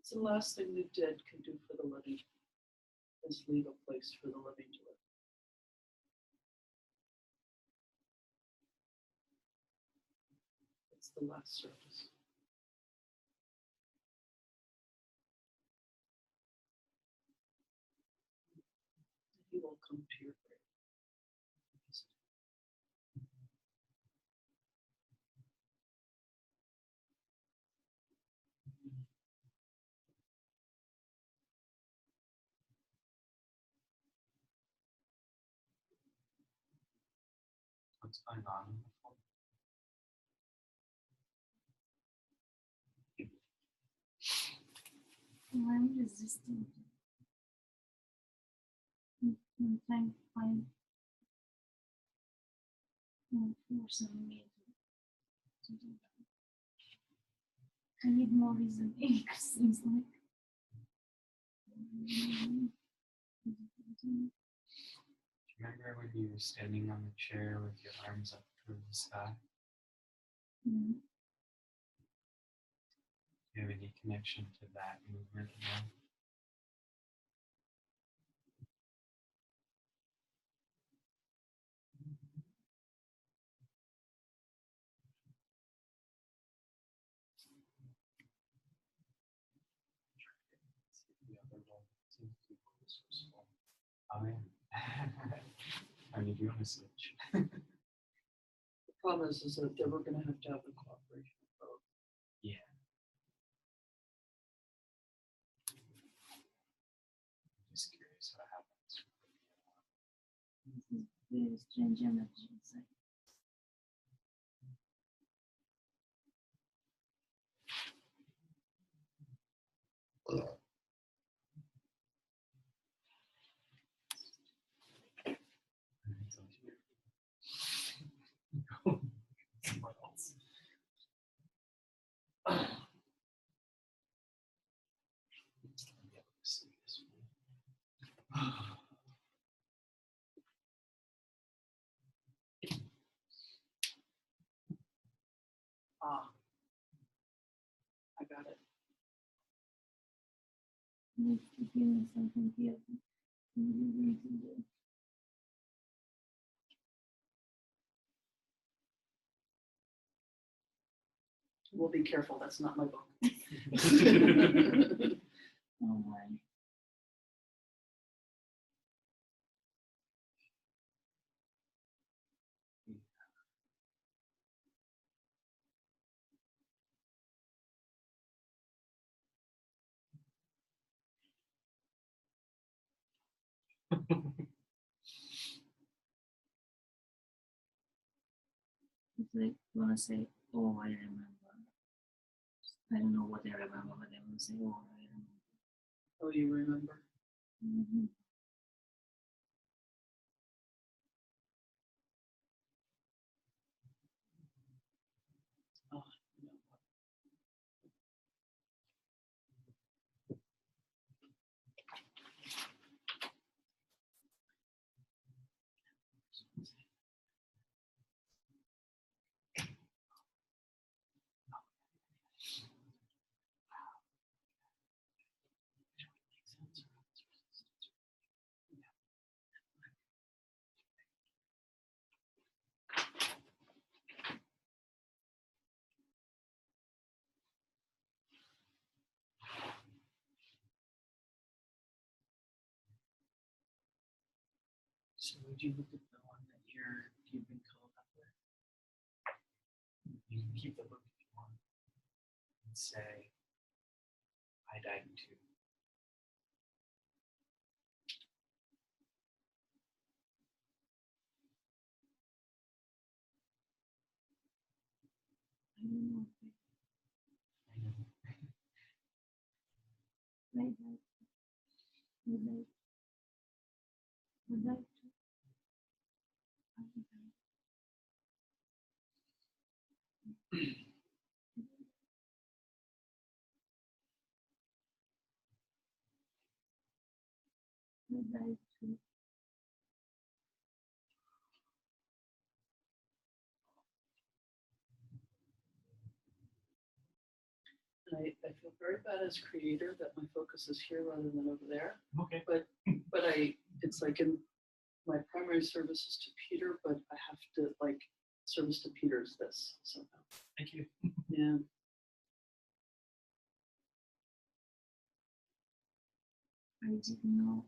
It's the last thing the dead can do for the living, is leave a place for the living to live. It's the last service. He will come to your grave. What's going on? I'm resistant. I'm trying to find force in me to do that. I need more reason. It seems like. Do you remember when you were standing on the chair with your arms up toward the sky? Mm. Do you have any connection to that movement now? The other one seems to be close or small. Oh yeah. I mean, do you want to switch? The problem is that they were going to have the cooperation of both. Yeah. I'm just curious what happens. This is very strange energy inside. Ah, I got it. Needs to be in something here. What are you going to do? We'll be careful. That's not my book. Oh my. It's like wanna say, oh, I remember. I don't know what I remember, but I want to say, oh, I remember. Oh, you remember? Mhm. Oh, no. So would you look at the one that you've been called up with? You can keep the book if you want and say, I died too. I don't know. I know. Like that. Would like. Would like to. I would like. Would like to. And I feel very bad as creator that my focus is here rather than over there. Okay. But it's like in my primary service is to Peter, but I have to like service to Peter is this somehow. Thank you. Yeah. I didn't know.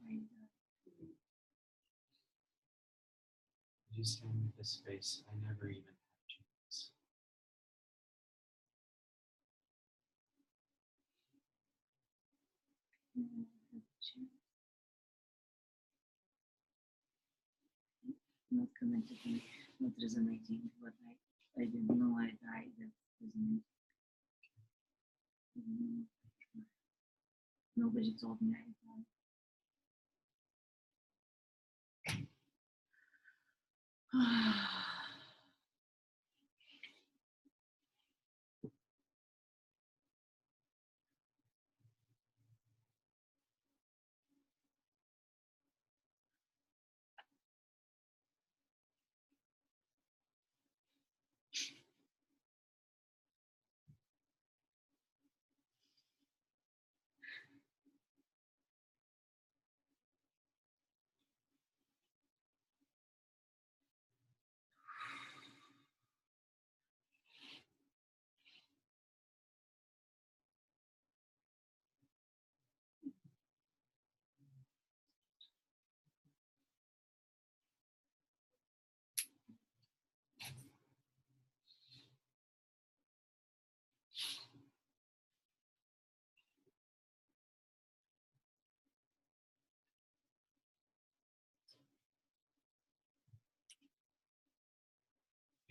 You stand with this space. I never even had a chance. Not connected to me, not resonating, but I didn't know I died. That resonated. Nobody told me I died.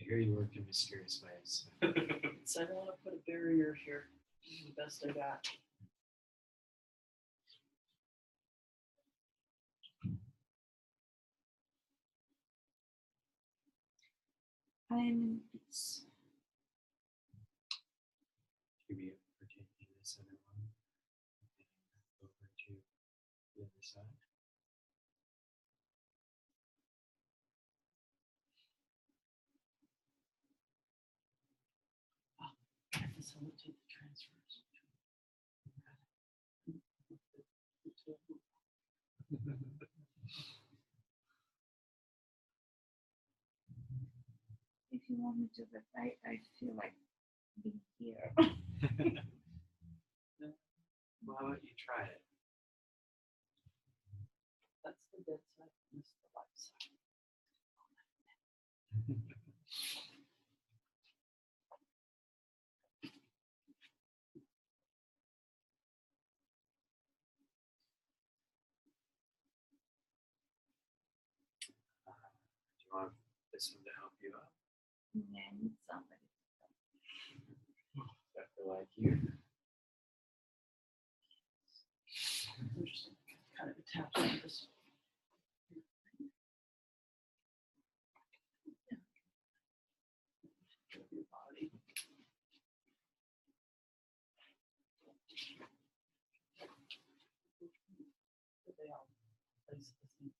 I hear you work in mysterious ways. So I don't want to put a barrier here. This is the best I got. I am in peace. To be for taking this other one and over to the other side. facilitate the transfers. If you want me to, but I feel like being here. Well, how about you try it? That's the dead side. This is the light side. Do you want this one to help you out? Yeah, I need somebody. I feel like you. Interesting. Kind of taps on this. Your body. They all place the same.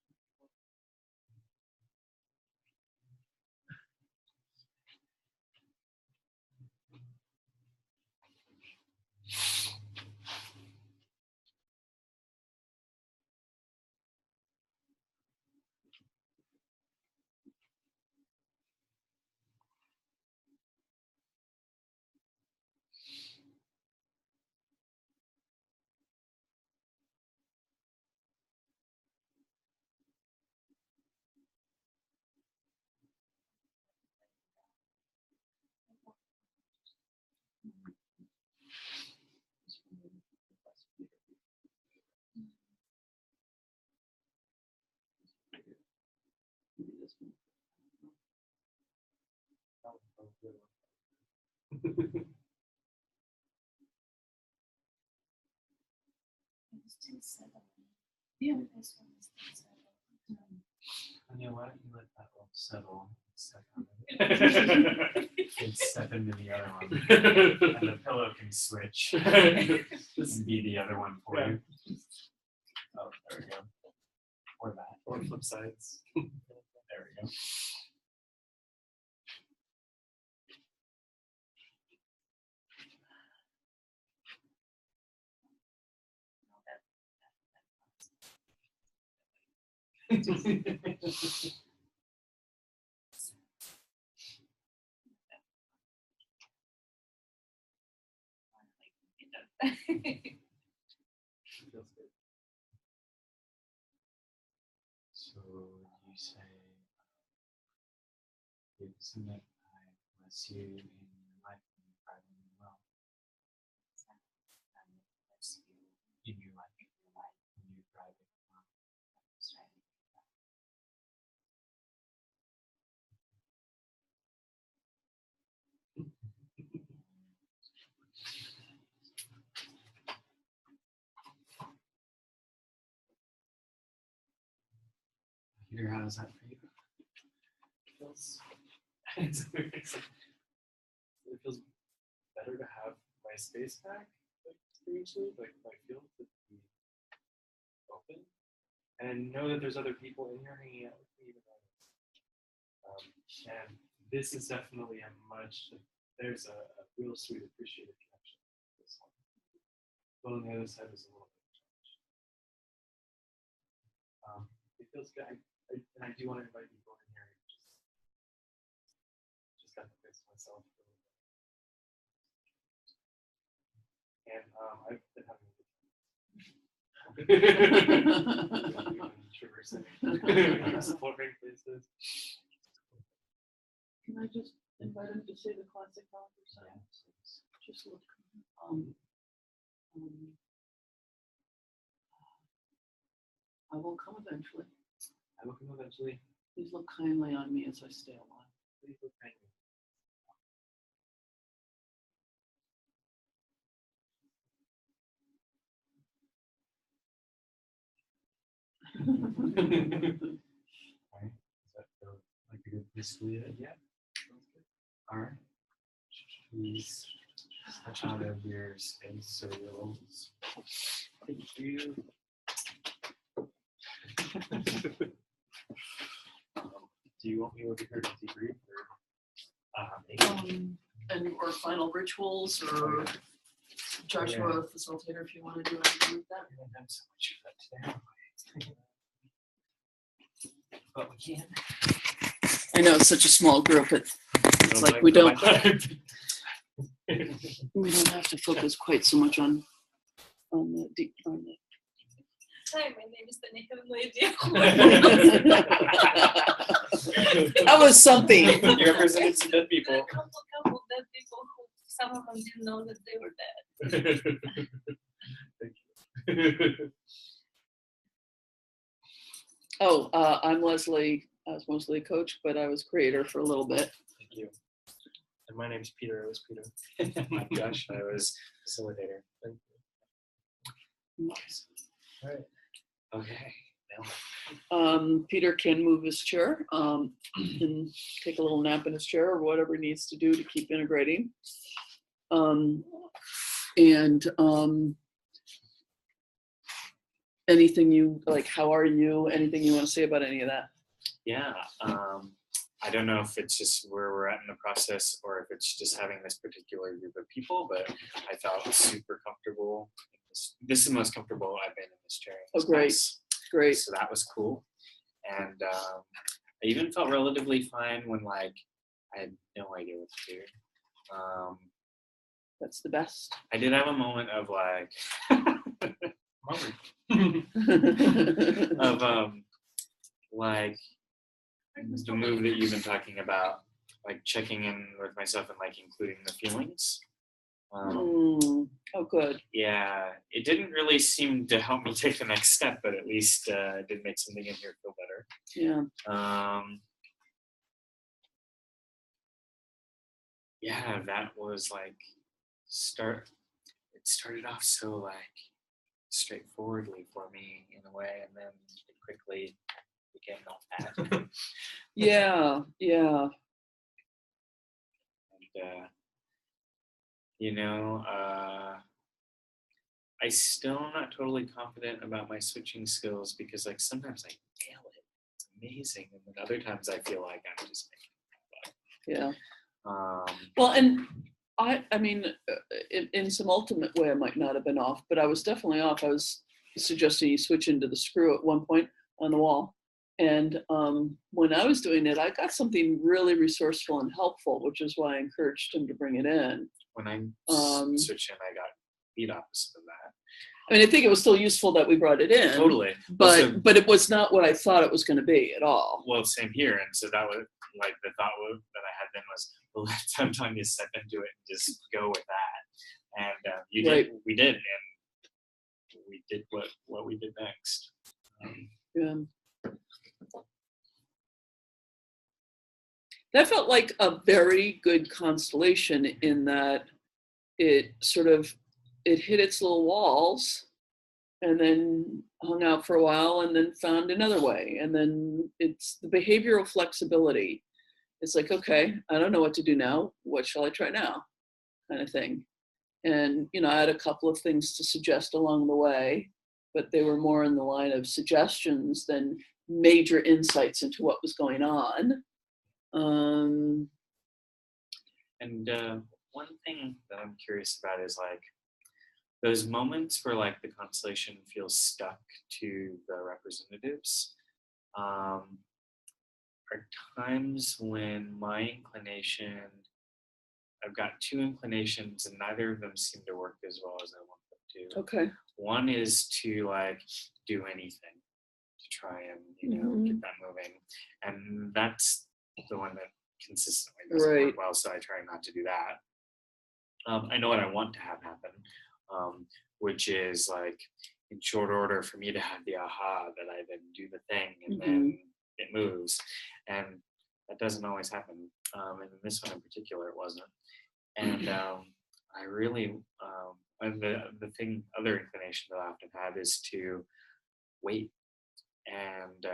Maybe this one. It's still settling. Yeah. This one is still settling. Anya, why don't you let that one settle? Step out of it. And step into the other one. And the pillow can switch and be the other one for you. Oh, there we go. Or that. Or flip sides. There we go. Feels good. So you say, you submit, I bless you in your life and your private and well. In your life, in your private and well. Peter, how is that for you? It feels, it feels better to have my space back, like spiritually, like my field to be open, and know that there's other people in here hanging out with me. Even though, and this is definitely there's a real sweet, appreciated connection. This one. But on the other side is a little bit of challenge. It feels good. And I do want to invite people in here. Just got to fix myself a little bit. And I've been having a good time. Traversing, exploring places. Can I just invite him to say the classic for a second? Just look. I will come eventually. I will come eventually. Please look kindly on me as I stay alive. Please look kindly. All right. Does that feel like a good place to leave it? Yeah. Sounds good. All right. Please touch out of your space or wills. Thank you. Do you want me over here to debrief or? and or final rituals, or Joshua, facilitator, if you want to do anything with that. I haven't done so much of that today. But we can. I know it's such a small group. It's like we don't have to focus quite so much on the deep. Hi, my name is Tanya. I have no idea. That was something. You represented some dead people. A couple dead people who some of them didn't know that they were dead. Thank you. Oh, I'm Leslie. I was mostly a coach, but I was creator for a little bit. Thank you. And my name's Peter. I was Peter. I'm Josh. I was facilitator. Thank you. All right. Okay. Now. Peter can move his chair and take a little nap in his chair or whatever he needs to do to keep integrating. Anything you like, how are you? Anything you want to say about any of that? Yeah. I don't know if it's just where we're at in the process or if it's just having this particular group of people, but I felt super comfortable. This is the most comfortable I've been in this chair. Oh, great. Class. Great. So that was cool. And I even felt relatively fine when like I had no idea what to do. That's the best. I did have a moment of like of like the move that you've been talking about, like checking in with myself and like including the feelings. Oh, good. Yeah, it didn't really seem to help me take the next step, but at least it did make something in here feel better. Yeah. Yeah, that was like it started off so like straightforwardly for me in a way, and then it quickly became not that. Yeah. Yeah. And I still am not totally confident about my switching skills because like sometimes I nail it. It's amazing. And then other times I feel like I'm just making it up. Yeah. Well, and I mean, in some ultimate way, I might not have been off, but I was definitely off. I was suggesting you switch into the screw at one point on the wall. And when I was doing it, I got something really resourceful and helpful, which is why I encouraged him to bring it in. When I switched in, I got the opposite of that. I mean, I think it was still useful that we brought it in. Totally. But it was not what I thought it was going to be at all. Well, same here. And so that was like the thought that I had then was, well, let's have time to step into it and just go with that. And we did. And we did what we did next. Yeah. That felt like a very good constellation in that it hit its little walls and then hung out for a while and then found another way. And then it's the behavioral flexibility. It's like, okay, I don't know what to do now. What shall I try now? Kind of thing. And, I had a couple of things to suggest along the way, but they were more in the line of suggestions than major insights into what was going on. And one thing that I'm curious about is like those moments where like the constellation feels stuck to the representatives are times when my inclination, I've got two inclinations and neither of them seem to work as well as I want them to. Okay. One is to like do anything to try and get that moving, and that's the one that consistently doesn't work well, so I try not to do that. I know what I want to have happen, which is like in short order for me to have the aha that I then do the thing and then it moves, and that doesn't always happen. And in this one in particular, it wasn't. And I really, and the other inclination that I often have is to wait. And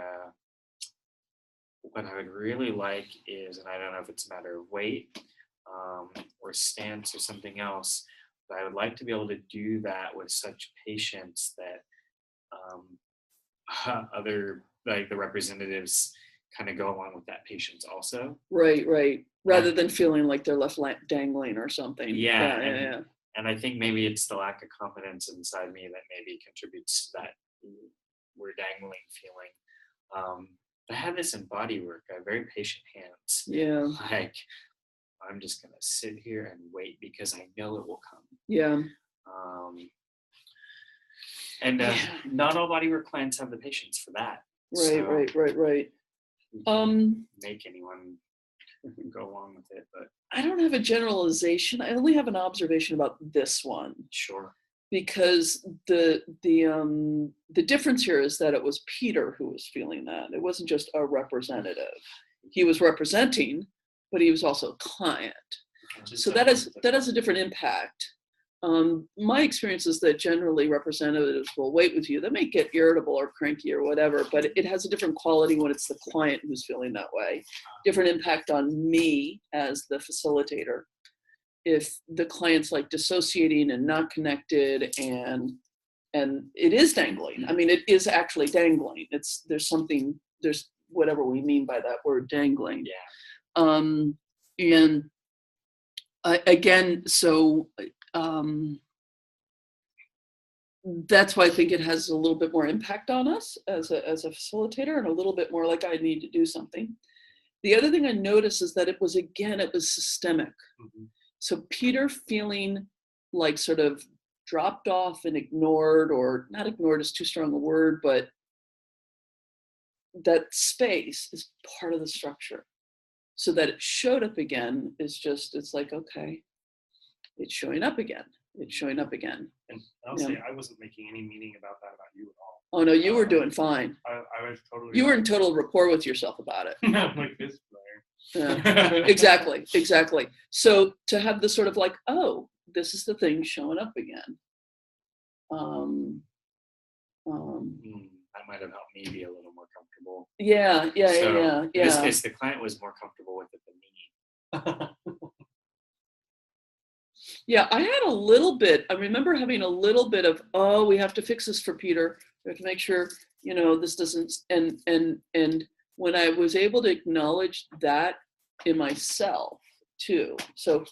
what I would really like is, and I don't know if it's a matter of weight or stance or something else, but I would like to be able to do that with such patience that other, like the representatives kind of go along with that patience also. Right. Rather than feeling like they're left dangling or something. Yeah, Yeah. And I think maybe it's the lack of confidence inside me that maybe contributes to that we're dangling feeling. I have this in body work. I have very patient hands. Yeah. Like, I'm just going to sit here and wait because I know it will come. Yeah. And not all bodywork clients have the patience for that. Right. Make anyone go along with it, but I don't have a generalization. I only have an observation about this one. Sure. Because the difference here is that it was Peter who was feeling that. It wasn't just a representative. He was representing, but he was also a client. So that has a different impact. My experience is that generally representatives will wait with you. They may get irritable or cranky or whatever, but it has a different quality when it's the client who's feeling that way. Different impact on me as the facilitator. If the client's like dissociating and not connected and it is dangling. I mean, it is actually dangling. There's whatever we mean by that word dangling. Yeah. And again, so that's why I think it has a little bit more impact on us as a facilitator, and a little bit more like I need to do something. The other thing I noticed is that it was systemic. Mm-hmm. So Peter feeling like sort of dropped off and ignored, or not ignored is too strong a word, but that space is part of the structure. So that it showed up again is just, it's like, okay, it's showing up again. It's showing up again. And I'll say I wasn't making any meaning about that about you at all. Oh no, you were doing fine. I was totally. You were in total rapport with yourself about it. I'm like this player. Yeah, exactly. So to have this sort of like, oh, this is the thing showing up again. That might have helped me be a little more comfortable. Yeah. In this case, the client was more comfortable with it than me. Yeah, I had a little bit. I remember having a little bit of, oh, we have to fix this for Peter. We have to make sure, this doesn't. And when I was able to acknowledge that in myself too. So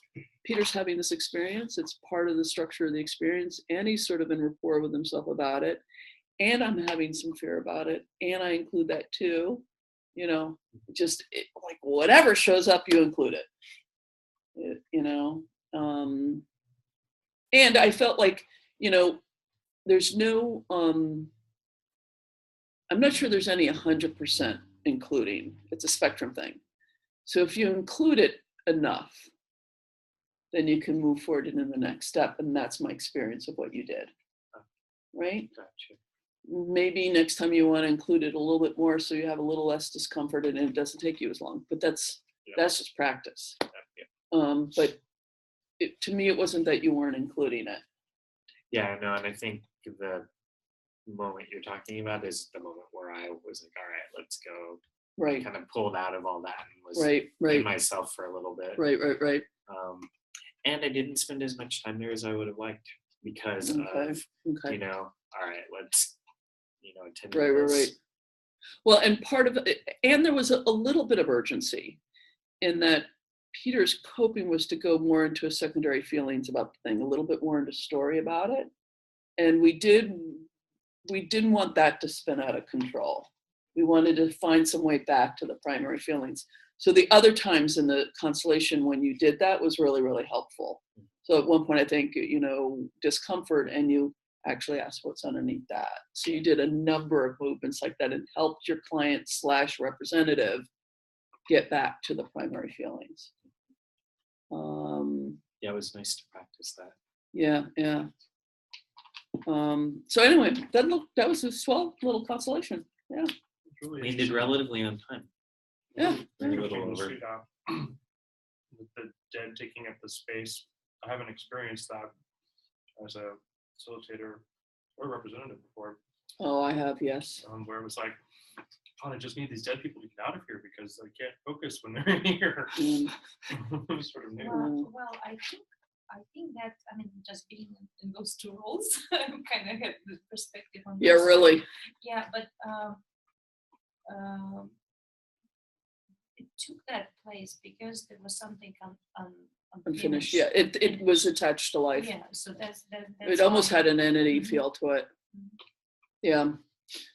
Peter's having this experience. It's part of the structure of the experience, and he's sort of in rapport with himself about it. And I'm having some fear about it, and I include that too. Like whatever shows up, you include it. And I felt like, there's no, I'm not sure there's any 100% including. It's a spectrum thing. So if you include it enough, then you can move forward into the next step. And that's my experience of what you did. Right? Gotcha. Maybe next time you want to include it a little bit more so you have a little less discomfort and it doesn't take you as long. But that's just practice. Yeah. But to me, it wasn't that you weren't including it. Yeah, no, and I think the moment you're talking about is the moment where I was like, all right, let's go. Right. Kind of pulled out of all that and was right. in myself for a little bit. Right. And I didn't spend as much time there as I would have liked because of, all right, let's, attend to this. Right. Well, and part of it, and there was a little bit of urgency in that Peter's coping was to go more into a secondary feelings about the thing, a little bit more into story about it. And we didn't want that to spin out of control. We wanted to find some way back to the primary feelings. So the other times in the constellation when you did that was really, really helpful. So at one point, I think, discomfort, and you actually asked what's underneath that. So you did a number of movements like that and helped your client / representative get back to the primary feelings. Yeah, it was nice to practice that. Yeah. So anyway, that was a swell little constellation. Yeah. We ended relatively on time. Yeah. Very little over. With the dead taking up the space, I haven't experienced that as a facilitator or representative before. Oh, I have, yes. Where it was like, I just need these dead people to get out of here because I can't focus when they're here. Sort of new. Well, I think that, just being in those two roles, I kind of have the perspective on this. Yeah, really. Yeah, but it took that place because there was something Unfinished. Yeah, it was attached to life. Yeah, so that's It almost why. had an entity Mhm. feel to it. Mhm. Yeah.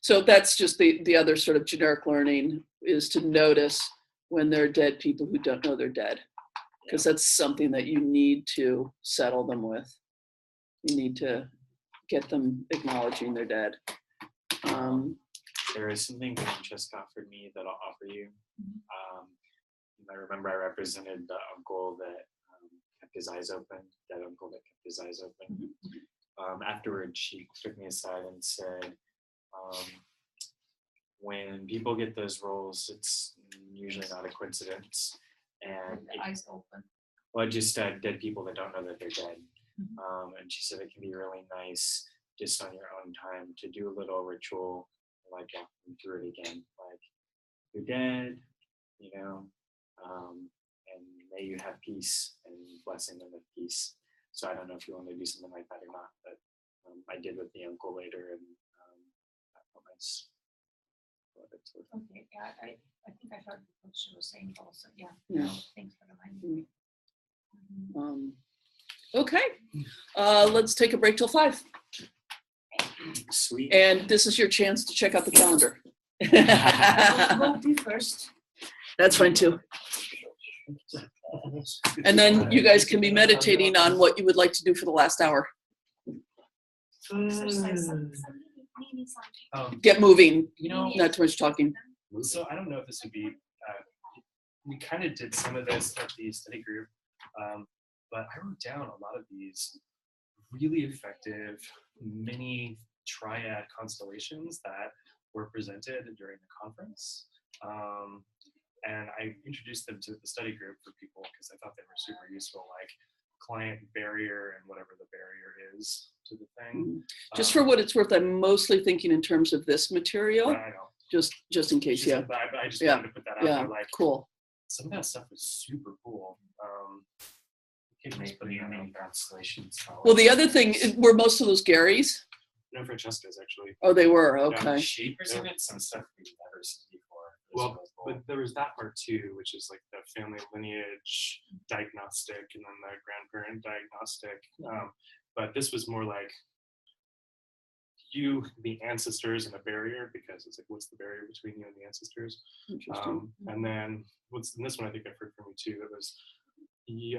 So that's just the other sort of generic learning, is to notice when there are dead people who don't know they're dead, because that's something that you need to settle them with. You need to get them acknowledging they're dead. There is something Francesca offered me that I'll offer you. You might remember I represented the uncle that kept his eyes open, that uncle that kept his eyes open. Afterwards, she took me aside and said, when people get those roles, it's usually not a coincidence. And With the eyes open. well, just dead people that don't know that they're dead. And she said it can be really nice just on your own time to do a little ritual, like walking through it again, like you're dead, you know, and may you have peace and blessing them with peace. So I don't know if you want to do something like that or not, but I did with the uncle later, and that felt nice. Okay, yeah, I think I heard what she was saying also. Yeah. Yeah. Thanks for reminding me. Okay, let's take a break till 5. Sweet. And this is your chance to check out the calendar. Go be first. That's fine too. And then you guys can be meditating on what you would like to do for the last hour. Exercise, maybe something. Get moving, You know, not too much talking. so I don't know if this would be, we kind of did some of this at the study group, but I wrote down a lot of these really effective mini triad constellations that were presented during the conference. And I introduced them to the study group for people because I thought they were super useful, like client barrier and whatever the barrier is to the thing. Just for what it's worth, I'm mostly thinking in terms of this material, I know. just in case, yeah. But I just Yeah. wanted to put that out Yeah, there. Like, cool. some of that stuff was super cool. Maybe putting your name constellations. Well, the other thing, were most of those Garys? No, Francesca's actually. Oh, they were, Yeah, okay. She presented some stuff we've never seen before. It was Well, really cool. but there was that part too, which is like the family lineage diagnostic and then the grandparent diagnostic. But this was more like you, the ancestors, and a barrier, because it's like, what's the barrier between you and the ancestors? Interesting. And then what's in this one, I think I've heard from you too, that was you